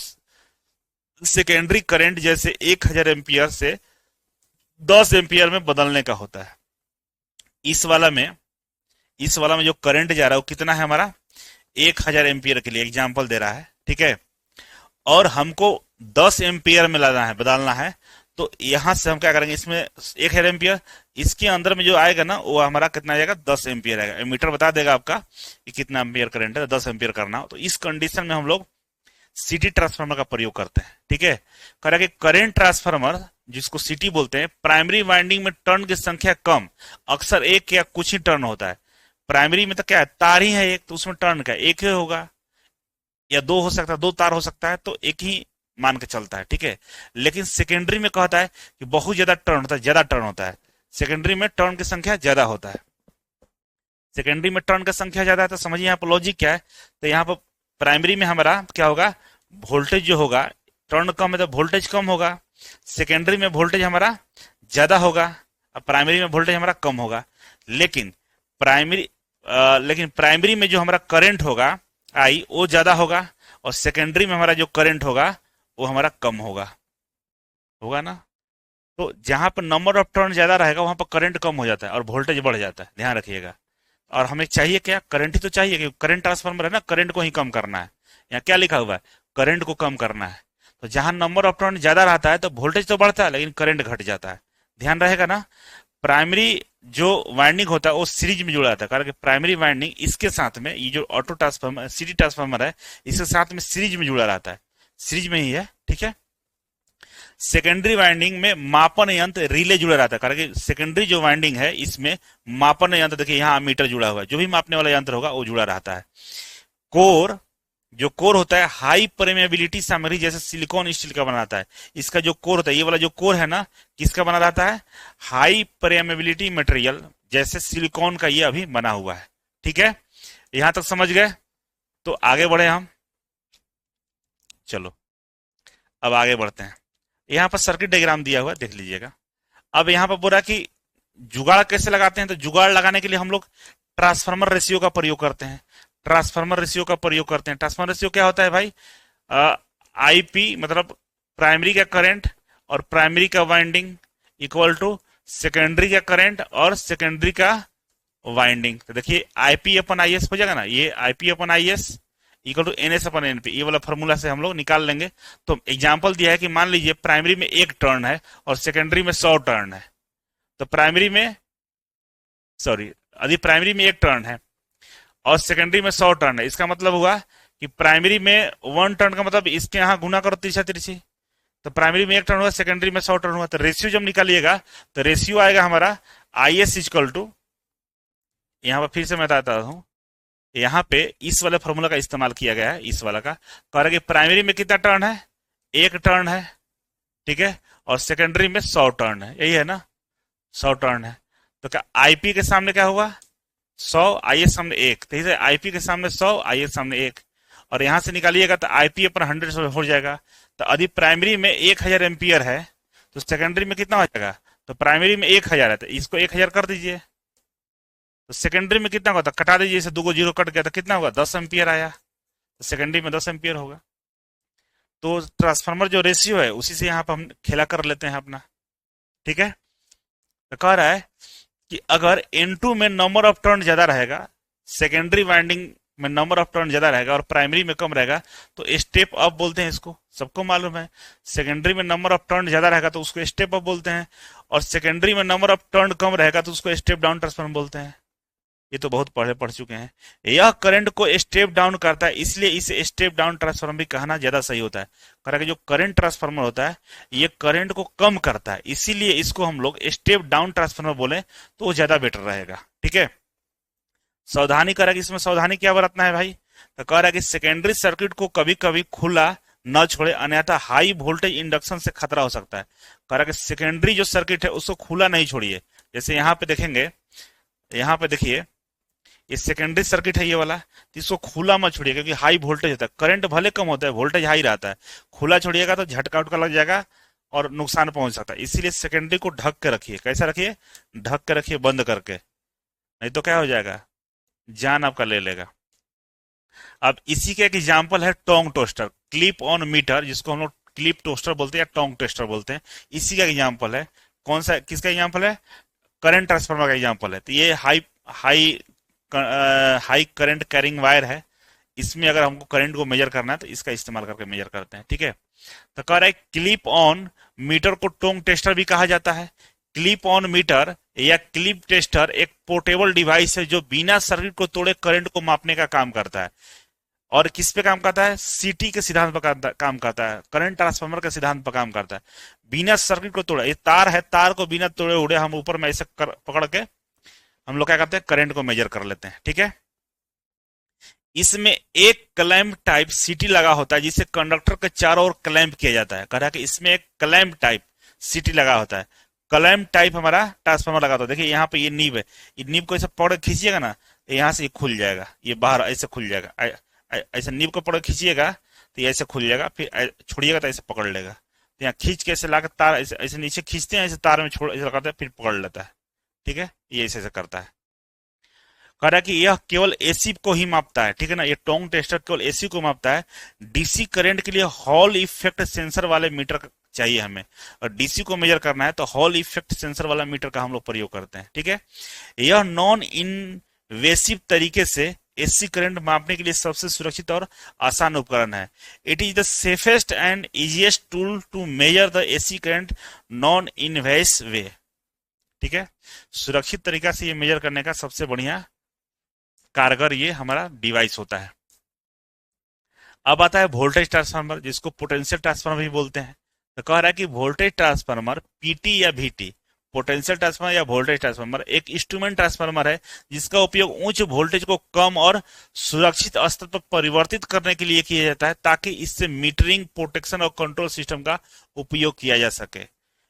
सेकेंडरी करंट जैसे 1000 एम्पियर से 10 एम्पियर में बदलने का होता है। इस वाला में जो करंट जा रहा है वो कितना है हमारा? 1000 एम्पियर के लिए एग्जाम्पल दे रहा है, ठीक है। और हमको 10 एम्पियर में लाना है, बदलना है। तो यहां से हम क्या करेंगे, इसमें 1000 एम्पियर, इसके अंदर में जो आएगा ना वो हमारा कितना आएगा? 10 एम्पियर आएगा। मीटर बता देगा आपका कि कितना एम्पियर करंट है, 10 एम्पियर करना हो। तो इस कंडीशन में हम लोग सिटी ट्रांसफार्मर का प्रयोग करते हैं, ठीक है। कह रहा है कि करंट ट्रांसफार्मर जिसको सिटी बोलते हैं, प्राइमरी वाइंडिंग में टर्न की संख्या कम, अक्सर एक या कुछ ही टर्न होता है। प्राइमरी में तो क्या है, तार ही है एक, तो उसमें टर्न क्या एक ही होगा, या दो हो सकता है, दो तार हो सकता है, तो एक ही मान के चलता है, ठीक है। लेकिन सेकेंडरी में कहता है कि बहुत ज्यादा टर्न होता है, ज्यादा टर्न होता है। सेकेंडरी में टर्न की संख्या ज्यादा होता है। सेकेंडरी में टर्न की संख्या ज्यादा है, तो समझिए यहाँ पर लॉजिक क्या है। तो यहाँ पर प्राइमरी में हमारा क्या होगा, वोल्टेज जो होगा, टर्न कम है तो वोल्टेज कम होगा। सेकेंडरी में वोल्टेज हमारा ज्यादा होगा, अब प्राइमरी में वोल्टेज हमारा कम होगा। लेकिन प्राइमरी में जो हमारा करंट होगा आई वो ज्यादा होगा, और सेकेंडरी में हमारा जो करंट होगा वो हमारा कम होगा, होगा ना। तो जहां पर नंबर ऑफ टर्न ज्यादा रहेगा वहां पर करंट कम हो जाता है और वोल्टेज बढ़ जाता है, ध्यान रखिएगा। और हमें चाहिए क्या? करंट ही तो चाहिए, क्योंकि करंट ट्रांसफार्मर है ना, करंट को ही कम करना है। यहाँ क्या लिखा हुआ है? करंट को कम करना है। तो जहां नंबर ऑफ टर्न ज्यादा रहता है तो वोल्टेज तो बढ़ता है लेकिन करंट घट जाता है, ध्यान रहेगा ना। प्राइमरी जो वाइंडिंग होता है वो सीरीज में जुड़ा रहता है, कारण कि प्राइमरी वाइंडिंग इसके साथ में, ये जो ऑटो ट्रांसफार्मर सिटी ट्रांसफार्मर है इसके साथ में सीरीज में जुड़ा रहता है, सीरीज में ही है, ठीक है। सेकेंडरी वाइंडिंग में मापन यंत्र रिले जुड़ा रहता है, कारण कि सेकेंडरी जो वाइंडिंग है इसमें मापन यंत्र, देखिए यहाँ मीटर जुड़ा हुआ है, जो भी मापने वाला यंत्र होगा वो जुड़ा रहता है। कोर, जो कोर होता है हाई परमेबिलिटी सामग्री जैसे सिलिकॉन स्टील का बना रहता है। इसका जो कोर होता है, ये वाला जो कोर है ना, किसका बना रहता है? हाई परमेबिलिटी मटेरियल जैसे सिलिकॉन का ये अभी बना हुआ है, ठीक है। यहां तक समझ गए? तो आगे बढ़े हम, चलो अब आगे बढ़ते हैं। यहाँ पर सर्किट डायग्राम दिया हुआ है, देख लीजिएगा। अब यहाँ पर बोला कि जुगाड़ कैसे लगाते हैं, तो जुगाड़ लगाने के लिए हम लोग ट्रांसफार्मर रेशियो का प्रयोग करते हैं। ट्रांसफार्मर रेशियो का प्रयोग करते हैं। ट्रांसफार्मर रेशियो क्या होता है भाई? आईपी मतलब प्राइमरी का करंट और प्राइमरी का वाइंडिंग इक्वल टू सेकेंडरी का करंट और सेकेंडरी का वाइंडिंग। तो देखिए आईपी अपन आई एस हो जाएगा ना, ये IP upon I S equal to N S upon NP, ये वाला फॉर्मूला से हम लोग निकाल लेंगे। तो एग्जाम्पल दिया है कि मान लीजिए प्राइमरी में 1 टर्न है और सेकेंडरी में 100 टर्न है। तो प्राइमरी में यदि प्राइमरी में 1 टर्न है और सेकेंडरी में 100 टर्न है, इसका मतलब हुआ कि प्राइमरी में 1 टर्न का मतलब इसके यहाँ गुना करो तिरछा तिरछी, तो प्राइमरी में 1 टर्न हुआ, सेकेंडरी में 100 टर्न हुआ। तो रेशियो जब निकालिएगा तो रेशियो आएगा हमारा आई एस इक्वल टू, यहाँ पर फिर से मैं बताता हूँ, यहाँ पे इस वाले फॉर्मूला का इस्तेमाल किया गया है, इस वाला का। कह रहा कि प्राइमरी में कितना टर्न है? 1 टर्न है, ठीक है, और सेकेंडरी में 100 टर्न है, यही है ना, 100 टर्न है। तो क्या आईपी के सामने क्या हुआ? 100, आई एस सामने 1, तो इसे आईपी के सामने 100, आई एस सामने 1, और यहां से निकालिएगा तो आईपी अपन 100 हो जाएगा। तो यदि प्राइमरी में 1000 एम्पियर है तो सेकेंडरी में कितना हो जाएगा? तो प्राइमरी में 1000 है तो इसको 1000 कर दीजिए, तो सेकेंडरी में कितना होता, कटा दीजिए, इसे 2 जीरो कट गया तो कितना होगा, 10 एम्पियर आया, तो सेकेंडरी में 10 एम्पियर होगा। तो ट्रांसफार्मर जो रेशियो है उसी से यहाँ पर हम खेला कर लेते हैं अपना, ठीक है। तो कह रहा है कि अगर N2 में नंबर ऑफ टर्न ज्यादा रहेगा, सेकेंडरी वाइंडिंग में नंबर ऑफ टर्न ज्यादा रहेगा और प्राइमरी में कम रहेगा, तो स्टेप अप बोलते हैं इसको, सबको मालूम है। सेकेंडरी में नंबर ऑफ टर्न ज्यादा रहेगा तो उसको स्टेप अप बोलते हैं, और सेकेंडरी में नंबर ऑफ टर्न कम रहेगा तो उसको स्टेप डाउन ट्रांसफार्मर बोलते हैं। ये तो बहुत पढ़ चुके हैं। यह करंट को स्टेप डाउन करता है, इसलिए इसे स्टेप डाउन ट्रांसफार्मर भी कहना ज्यादा सही होता है। कह कि जो करंट ट्रांसफार्मर होता है ये करंट को कम करता है, इसीलिए इसको हम लोग स्टेप डाउन ट्रांसफार्मर बोले तो वो ज्यादा बेटर रहेगा, ठीक है। सावधानी कह रहा है कि इसमें सावधानी क्या बरतना है भाई, तो कह रहा है कि सेकेंडरी सर्किट को कभी कभी खुला न छोड़े, अन्यथा हाई वोल्टेज इंडक्शन से खतरा हो सकता है। कह रहा है कि सेकेंडरी जो सर्किट है उसको खुला नहीं छोड़िए। जैसे यहाँ पे देखेंगे, यहाँ पे देखिए ये सेकेंडरी सर्किट है ये वाला, तो इसको खुला मत छोड़िए क्योंकि हाई वोल्टेज होता है, करंट भले कम होता है वोल्टेज हाई रहता है। खुला छोड़िएगा तो झटका उटका लग जाएगा और नुकसान पहुंच सकता है, इसीलिए सेकेंडरी को ढक के रखिए। कैसा रखिए, ढक के रखिए, बंद करके, नहीं तो क्या हो जाएगा, जान आपका ले लेगा। अब इसी का एक एग्जाम्पल है Tong toaster, clip on metre, जिसको हम लोग क्लिप टोस्टर बोलते हैं या टोंग टेस्टर बोलते हैं। इसी का एग्जाम्पल है, कौन सा, किसका एग्जाम्पल है, करंट ट्रांसफार्मर का एग्जाम्पल है। तो ये high high high current carrying wire है, इसमें अगर हमको करंट को मेजर करना है तो इसका इस्तेमाल करके मेजर करते हैं, ठीक है। तो कह रहा है क्लिप ऑन मीटर को टोंग टेस्टर भी कहा जाता है। क्लिप ऑन मीटर या क्लिप टेस्टर एक पोर्टेबल डिवाइस है जो बिना सर्किट को तोड़े करंट को मापने का काम करता है। और किस पे काम करता है, सीटी के सिद्धांत पर काम करता है, करंट ट्रांसफार्मर के सिद्धांत पर काम करता है। बिना सर्किट को तोड़े, ये तार है, तार को बिना तोड़े उड़े हम ऊपर में ऐसे पकड़ के हम लोग क्या करते हैं, करंट को मेजर कर लेते हैं, ठीक है। इसमें एक क्लैंप टाइप सीटी लगा होता है जिसे कंडक्टर के चारों ओर क्लैंप किया जाता है। कह रहा है कि इसमें एक क्लैंप टाइप सीटी लगा होता है, क्लैंप टाइप हमारा ट्रांसफार्मर लगा होता है। देखिए यहाँ पे ये नीब है, ये नीब को ऐसे पकड़ खींचिएगा ना, यहाँ से ये खुल जाएगा, ये बाहर ऐसे खुल जाएगा, ऐसे नीब को पकड़ खींचिएगा तो ये ऐसे खुल जाएगा, फिर छोड़िएगा तो ऐसे पकड़ लेगा। तो यहाँ खींच के ऐसे लाकर तार ऐसे नीचे खींचते हैं, ऐसे तार में छोड़ ऐसे लगाते हैं, फिर पकड़ लेता है, ठीक है। ये ऐसे करता है। कह रहा है कि यह केवल एसी को ही मापता है, ठीक है ना, ये टोंग टेस्टर केवल एसी को मापता है। डीसी करंट के लिए हॉल इफेक्ट सेंसर वाले मीटर चाहिए हमें, और डीसी को मेजर करना है तो हॉल इफेक्ट सेंसर वाला मीटर का हम लोग प्रयोग करते हैं, ठीक है। यह नॉन इनवेसिव तरीके से एसी करंट मापने के लिए सबसे सुरक्षित और आसान उपकरण है। It is the safest and easiest tool to measure the AC current non invasive way, ठीक है। सुरक्षित तरीका से ये मेजर करने का सबसे बढ़िया कारगर ये हमारा डिवाइस होता है। अब आता है वोल्टेज ट्रांसफार्मर, जिसको पोटेंशियल ट्रांसफार्मर भी बोलते हैं। तो कह रहा है कि वोल्टेज ट्रांसफार्मर पीटी या वीटी, पोटेंशियल ट्रांसफार्मर या वोल्टेज ट्रांसफार्मर एक इंस्ट्रूमेंट ट्रांसफार्मर है जिसका उपयोग उच्च वोल्टेज को कम और सुरक्षित स्तर पर परिवर्तित करने के लिए किया जाता है, ताकि इससे मीटरिंग, प्रोटेक्शन और कंट्रोल सिस्टम का उपयोग किया जा सके।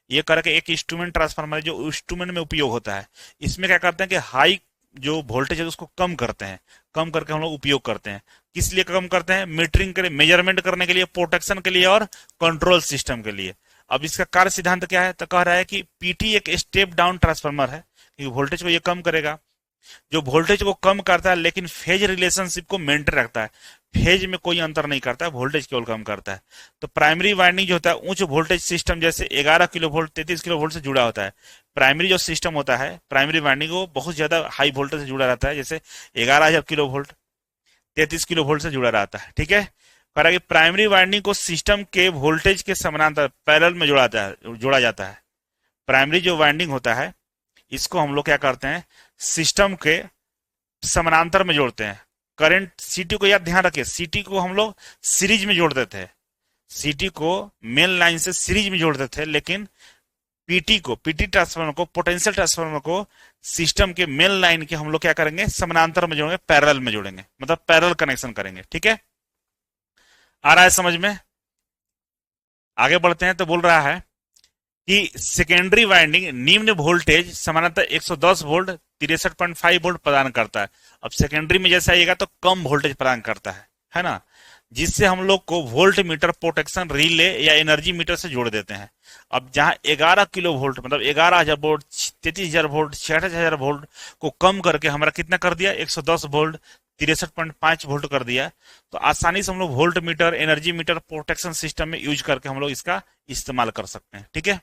ये करके एक इंस्ट्रूमेंट ट्रांसफार्मर है जो इंस्ट्रूमेंट में उपयोग होता है। इसमें क्या करते हैं कि हाई जो वोल्टेज है उसको कम करते हैं, कम करके हम लोग उपयोग करते हैं। किस लिए कम करते हैं, मीटरिंग के लिए, मेजरमेंट करने के लिए, प्रोटेक्शन के लिए और कंट्रोल सिस्टम के लिए। अब इसका कार्य सिद्धांत क्या है, तो कह रहा है कि पीटी एक स्टेप डाउन ट्रांसफार्मर है, क्योंकि वोल्टेज को ये कम करेगा। जो वोल्टेज को कम करता है लेकिन फेज रिलेशनशिप को मेंटेन रखता है, फेज में कोई अंतर नहीं करता है, वोल्टेज केवल कम करता है। तो प्राइमरी वाइंडिंग जो होता है उच्च वोल्टेज सिस्टम जैसे 11 किलो वोल्ट 33 किलो वोल्ट से जुड़ा होता है। प्राइमरी जो सिस्टम होता है, प्राइमरी वाइंडिंग वो बहुत ज्यादा हाई वोल्टेज से जुड़ा रहता है, जैसे 11,000 किलो वोल्ट 33 किलो वोल्ट से जुड़ा रहता है, ठीक है। कह रहा है कि प्राइमरी वाइंडिंग को सिस्टम के वोल्टेज के समानांतर पैरेलल में जोड़ा जाता है। प्राइमरी जो वाइंडिंग होता है इसको हम लोग क्या करते हैं, सिस्टम के समानांतर में जोड़ते हैं। करंट सीटी को याद ध्यान रखिए, सीटी को हम लोग सीरीज में जोड़ते थे, सीटी को मेन लाइन से सीरीज में जोड़ते थे, लेकिन पीटी ट्रांसफार्मर को, पोटेंशियल ट्रांसफार्मर को सिस्टम के मेन लाइन के हम लोग क्या करेंगे, समानांतर में जोड़ेंगे, पैरेलल में जोड़ेंगे, मतलब पैरेलल कनेक्शन करेंगे, ठीक है। आ रहा है समझ में? आगे बढ़ते हैं तो बोल रहा है कि सेकेंडरी वाइंडिंग निम्न वोल्टेज समानांतर 110 वोल्ट 63.5 वोल्ट प्रदान करता है। अब सेकेंडरी में जैसे आएगा तो कम वोल्टेज प्रदान करता है ना। जिससे हम लोग को वोल्ट मीटर प्रोटेक्शन रिले या एनर्जी मीटर से जोड़ देते हैं। अब जहां 11 किलो वोल्ट मतलब 11,000 वोल्ट, 33,000 वोल्ट, 66,000 वोल्ट को कम करके हमारा कितना कर दिया, 110 वोल्ट, 63.5 वोल्ट कर दिया। तो आसानी से हम लोग volt meter, energy meter protection system में यूज करके हम लोग इसका इस्तेमाल कर सकते हैं। ठीक है,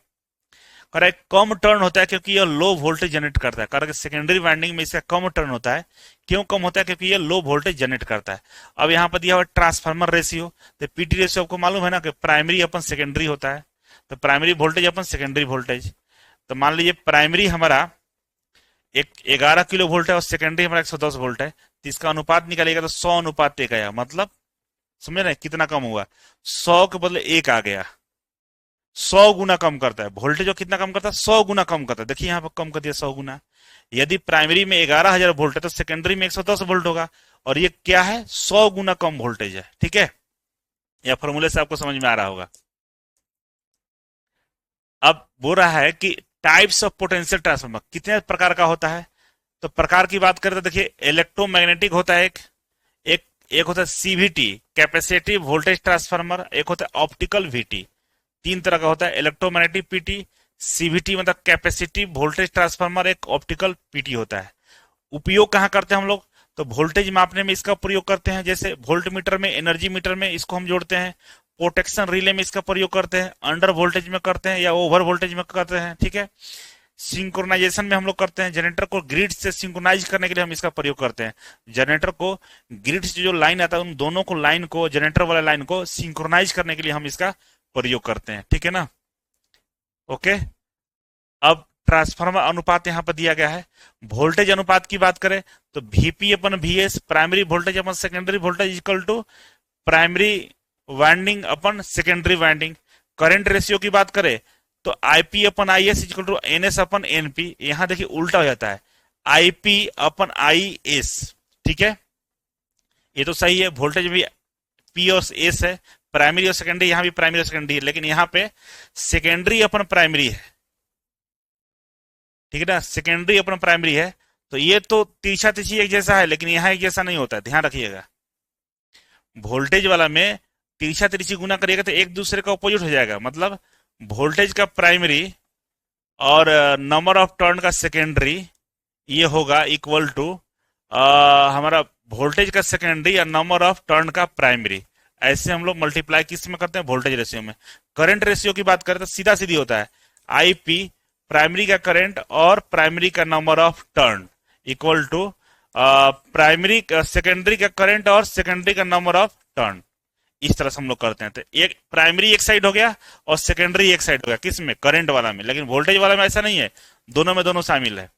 करेक्ट। कम टर्न होता है क्योंकि यह लो वोल्टेज जनरेट करता है। करेक्ट, सेकेंडरी वाइंडिंग में इसका कम टर्न होता है। क्यों कम होता है? क्योंकि यह लो वोल्टेज जनरेट करता है। अब यहाँ पर दिया हुआ ट्रांसफार्मर रेशियो, तो पीटी रेशियो आपको मालूम है ना कि प्राइमरी अपन सेकेंडरी होता है। तो primary voltage upon secondary voltage, तो मान लीजिए प्राइमरी हमारा एक 11 किलो वोल्ट है और सेकेंडरी हमारा 110 वोल्ट है, तो इसका अनुपात निकालेगा तो 100:1 आया। मतलब समझे ना कितना कम हुआ, 100 के बदले 1 आ गया। 100 गुना कम करता है वोल्टेज, और कितना कम करता है, 100 गुना कम करता है। देखिए यहाँ पर कम कर दिया 100 गुना। यदि प्राइमरी में 11,000 वोल्ट है तो सेकेंडरी में 110 वोल्ट होगा, और ये क्या है, 100 गुना कम वोल्टेज है। ठीक है, यह फॉर्मूले से आपको समझ में आ रहा होगा। अब बोल रहा है कि टाइप्स ऑफ पोटेंशियल ट्रांसफार्मर कितने प्रकार का होता है। तो प्रकार की बात करें तो देखिए, इलेक्ट्रोमैग्नेटिक होता है एक एक होता है सीवीटी, कैपेसिटिव वोल्टेज ट्रांसफार्मर, एक होता है ऑप्टिकल वीटी। 3 तरह का होता है, इलेक्ट्रोमैग्नेटिक पीटी, सीवीटी मतलब कैपेसिटिव वोल्टेज ट्रांसफार्मर, एक ऑप्टिकल पीटी होता है। उपयोग कहाँ करते हैं हम लोग, तो वोल्टेज मापने में इसका प्रयोग करते हैं, जैसे वोल्ट मीटर में, एनर्जी मीटर में इसको हम जोड़ते हैं। प्रोटेक्शन रिले में इसका प्रयोग करते हैं, अंडर वोल्टेज में करते हैं या ओवर वोल्टेज में करते हैं। ठीक है, सिंक्रोनाइजेशन में हम लोग करते हैं, जनरेटर को ग्रिड से सिंक्रोनाइज करने के लिए हम इसका प्रयोग करते हैं। जनरेटर को ग्रिड से जो लाइन आता है उन दोनों को, लाइन को, जनरेटर वाला लाइन को सिंक्रोनाइज करने के लिए हम इसका प्रयोग करते हैं। ठीक है ना, ओके। अब ट्रांसफार्मर अनुपात यहां पर दिया गया है। वोल्टेज अनुपात की बात करें तो VP upon VS, primary voltage upon secondary voltage equal to primary winding upon secondary winding. Current ratio की बात करें तो IP upon IS equal to NS upon NP. यहां देखिए उल्टा हो जाता है, आईपी अपन आईएस। ठीक है, ये तो सही है, वोल्टेज भी पी और एस है, प्राइमरी और सेकेंडरी, यहां भी प्राइमरी और सेकेंडरी है, लेकिन यहां पे सेकेंडरी अपन प्राइमरी है। ठीक है ना, सेकेंडरी अपन प्राइमरी है। तो ये तो तिरछा तिरछी एक जैसा है, लेकिन यहां एक जैसा नहीं होता है, ध्यान रखिएगा। वोल्टेज वाला में तिरछा तिरछी गुना करिएगा तो एक दूसरे का अपोजिट हो जाएगा। मतलब वोल्टेज का प्राइमरी और नंबर ऑफ टर्न का सेकेंडरी, ये होगा इक्वल टू हमारा वोल्टेज का सेकेंडरी और नंबर ऑफ टर्न का प्राइमरी। ऐसे हम लोग मल्टीप्लाई किस में करते हैं, वोल्टेज रेशियो में। करंट रेशियो की बात करें तो सीधा सीधी होता है, आईपी प्राइमरी का करंट और प्राइमरी का number of turn equal to primary secondary का करंट और सेकेंडरी का नंबर ऑफ टर्न। इस तरह से हम लोग करते हैं। तो एक प्राइमरी एक साइड हो गया और सेकेंडरी एक साइड हो गया, किस में, करंट वाला में। लेकिन वोल्टेज वाला में ऐसा नहीं है, दोनों में दोनों शामिल है।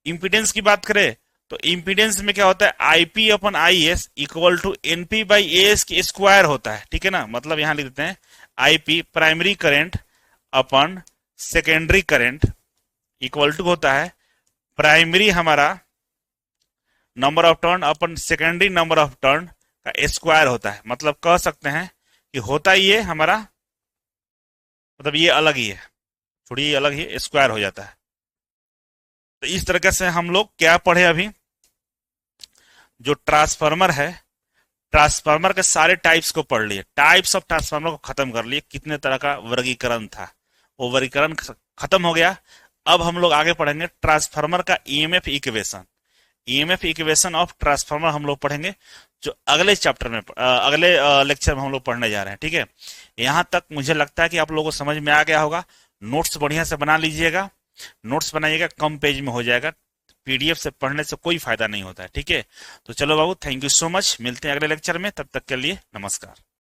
इंपीडेंस की बात करें तो इंपीडेंस में क्या होता है, IP upon I S equal to NP by S की स्क्वायर होता है। ठीक है ना, मतलब यहां लिख देते हैं IP primary current upon secondary current equal to होता है प्राइमरी हमारा number of turn upon secondary number of turn का स्क्वायर होता है। मतलब कह सकते हैं कि होता ये हमारा, मतलब ये अलग ही है, थोड़ी ये अलग ही स्क्वायर हो जाता है। तो इस तरीके से हम लोग क्या पढ़े अभी, जो ट्रांसफार्मर है, ट्रांसफार्मर के सारे टाइप्स को पढ़ लिए, टाइप्स ऑफ ट्रांसफार्मर को खत्म कर लिए, कितने तरह का वर्गीकरण था वो वर्गीकरण खत्म हो गया। अब हम लोग आगे पढ़ेंगे ट्रांसफार्मर का EMF equation. EMF equation of transformer हम लोग पढ़ेंगे, जो अगले चैप्टर में, अगले लेक्चर में हम लोग पढ़ने जा रहे हैं। ठीक है, यहां तक मुझे लगता है कि आप लोगों को समझ में आ गया होगा। नोट्स बढ़िया से बना लीजिएगा, नोट्स बनाइएगा, कम पेज में हो जाएगा, पीडीएफ से पढ़ने से कोई फायदा नहीं होता है। ठीक है, तो चलो बाबू, थैंक यू सो मच, मिलते हैं अगले लेक्चर में, तब तक के लिए नमस्कार।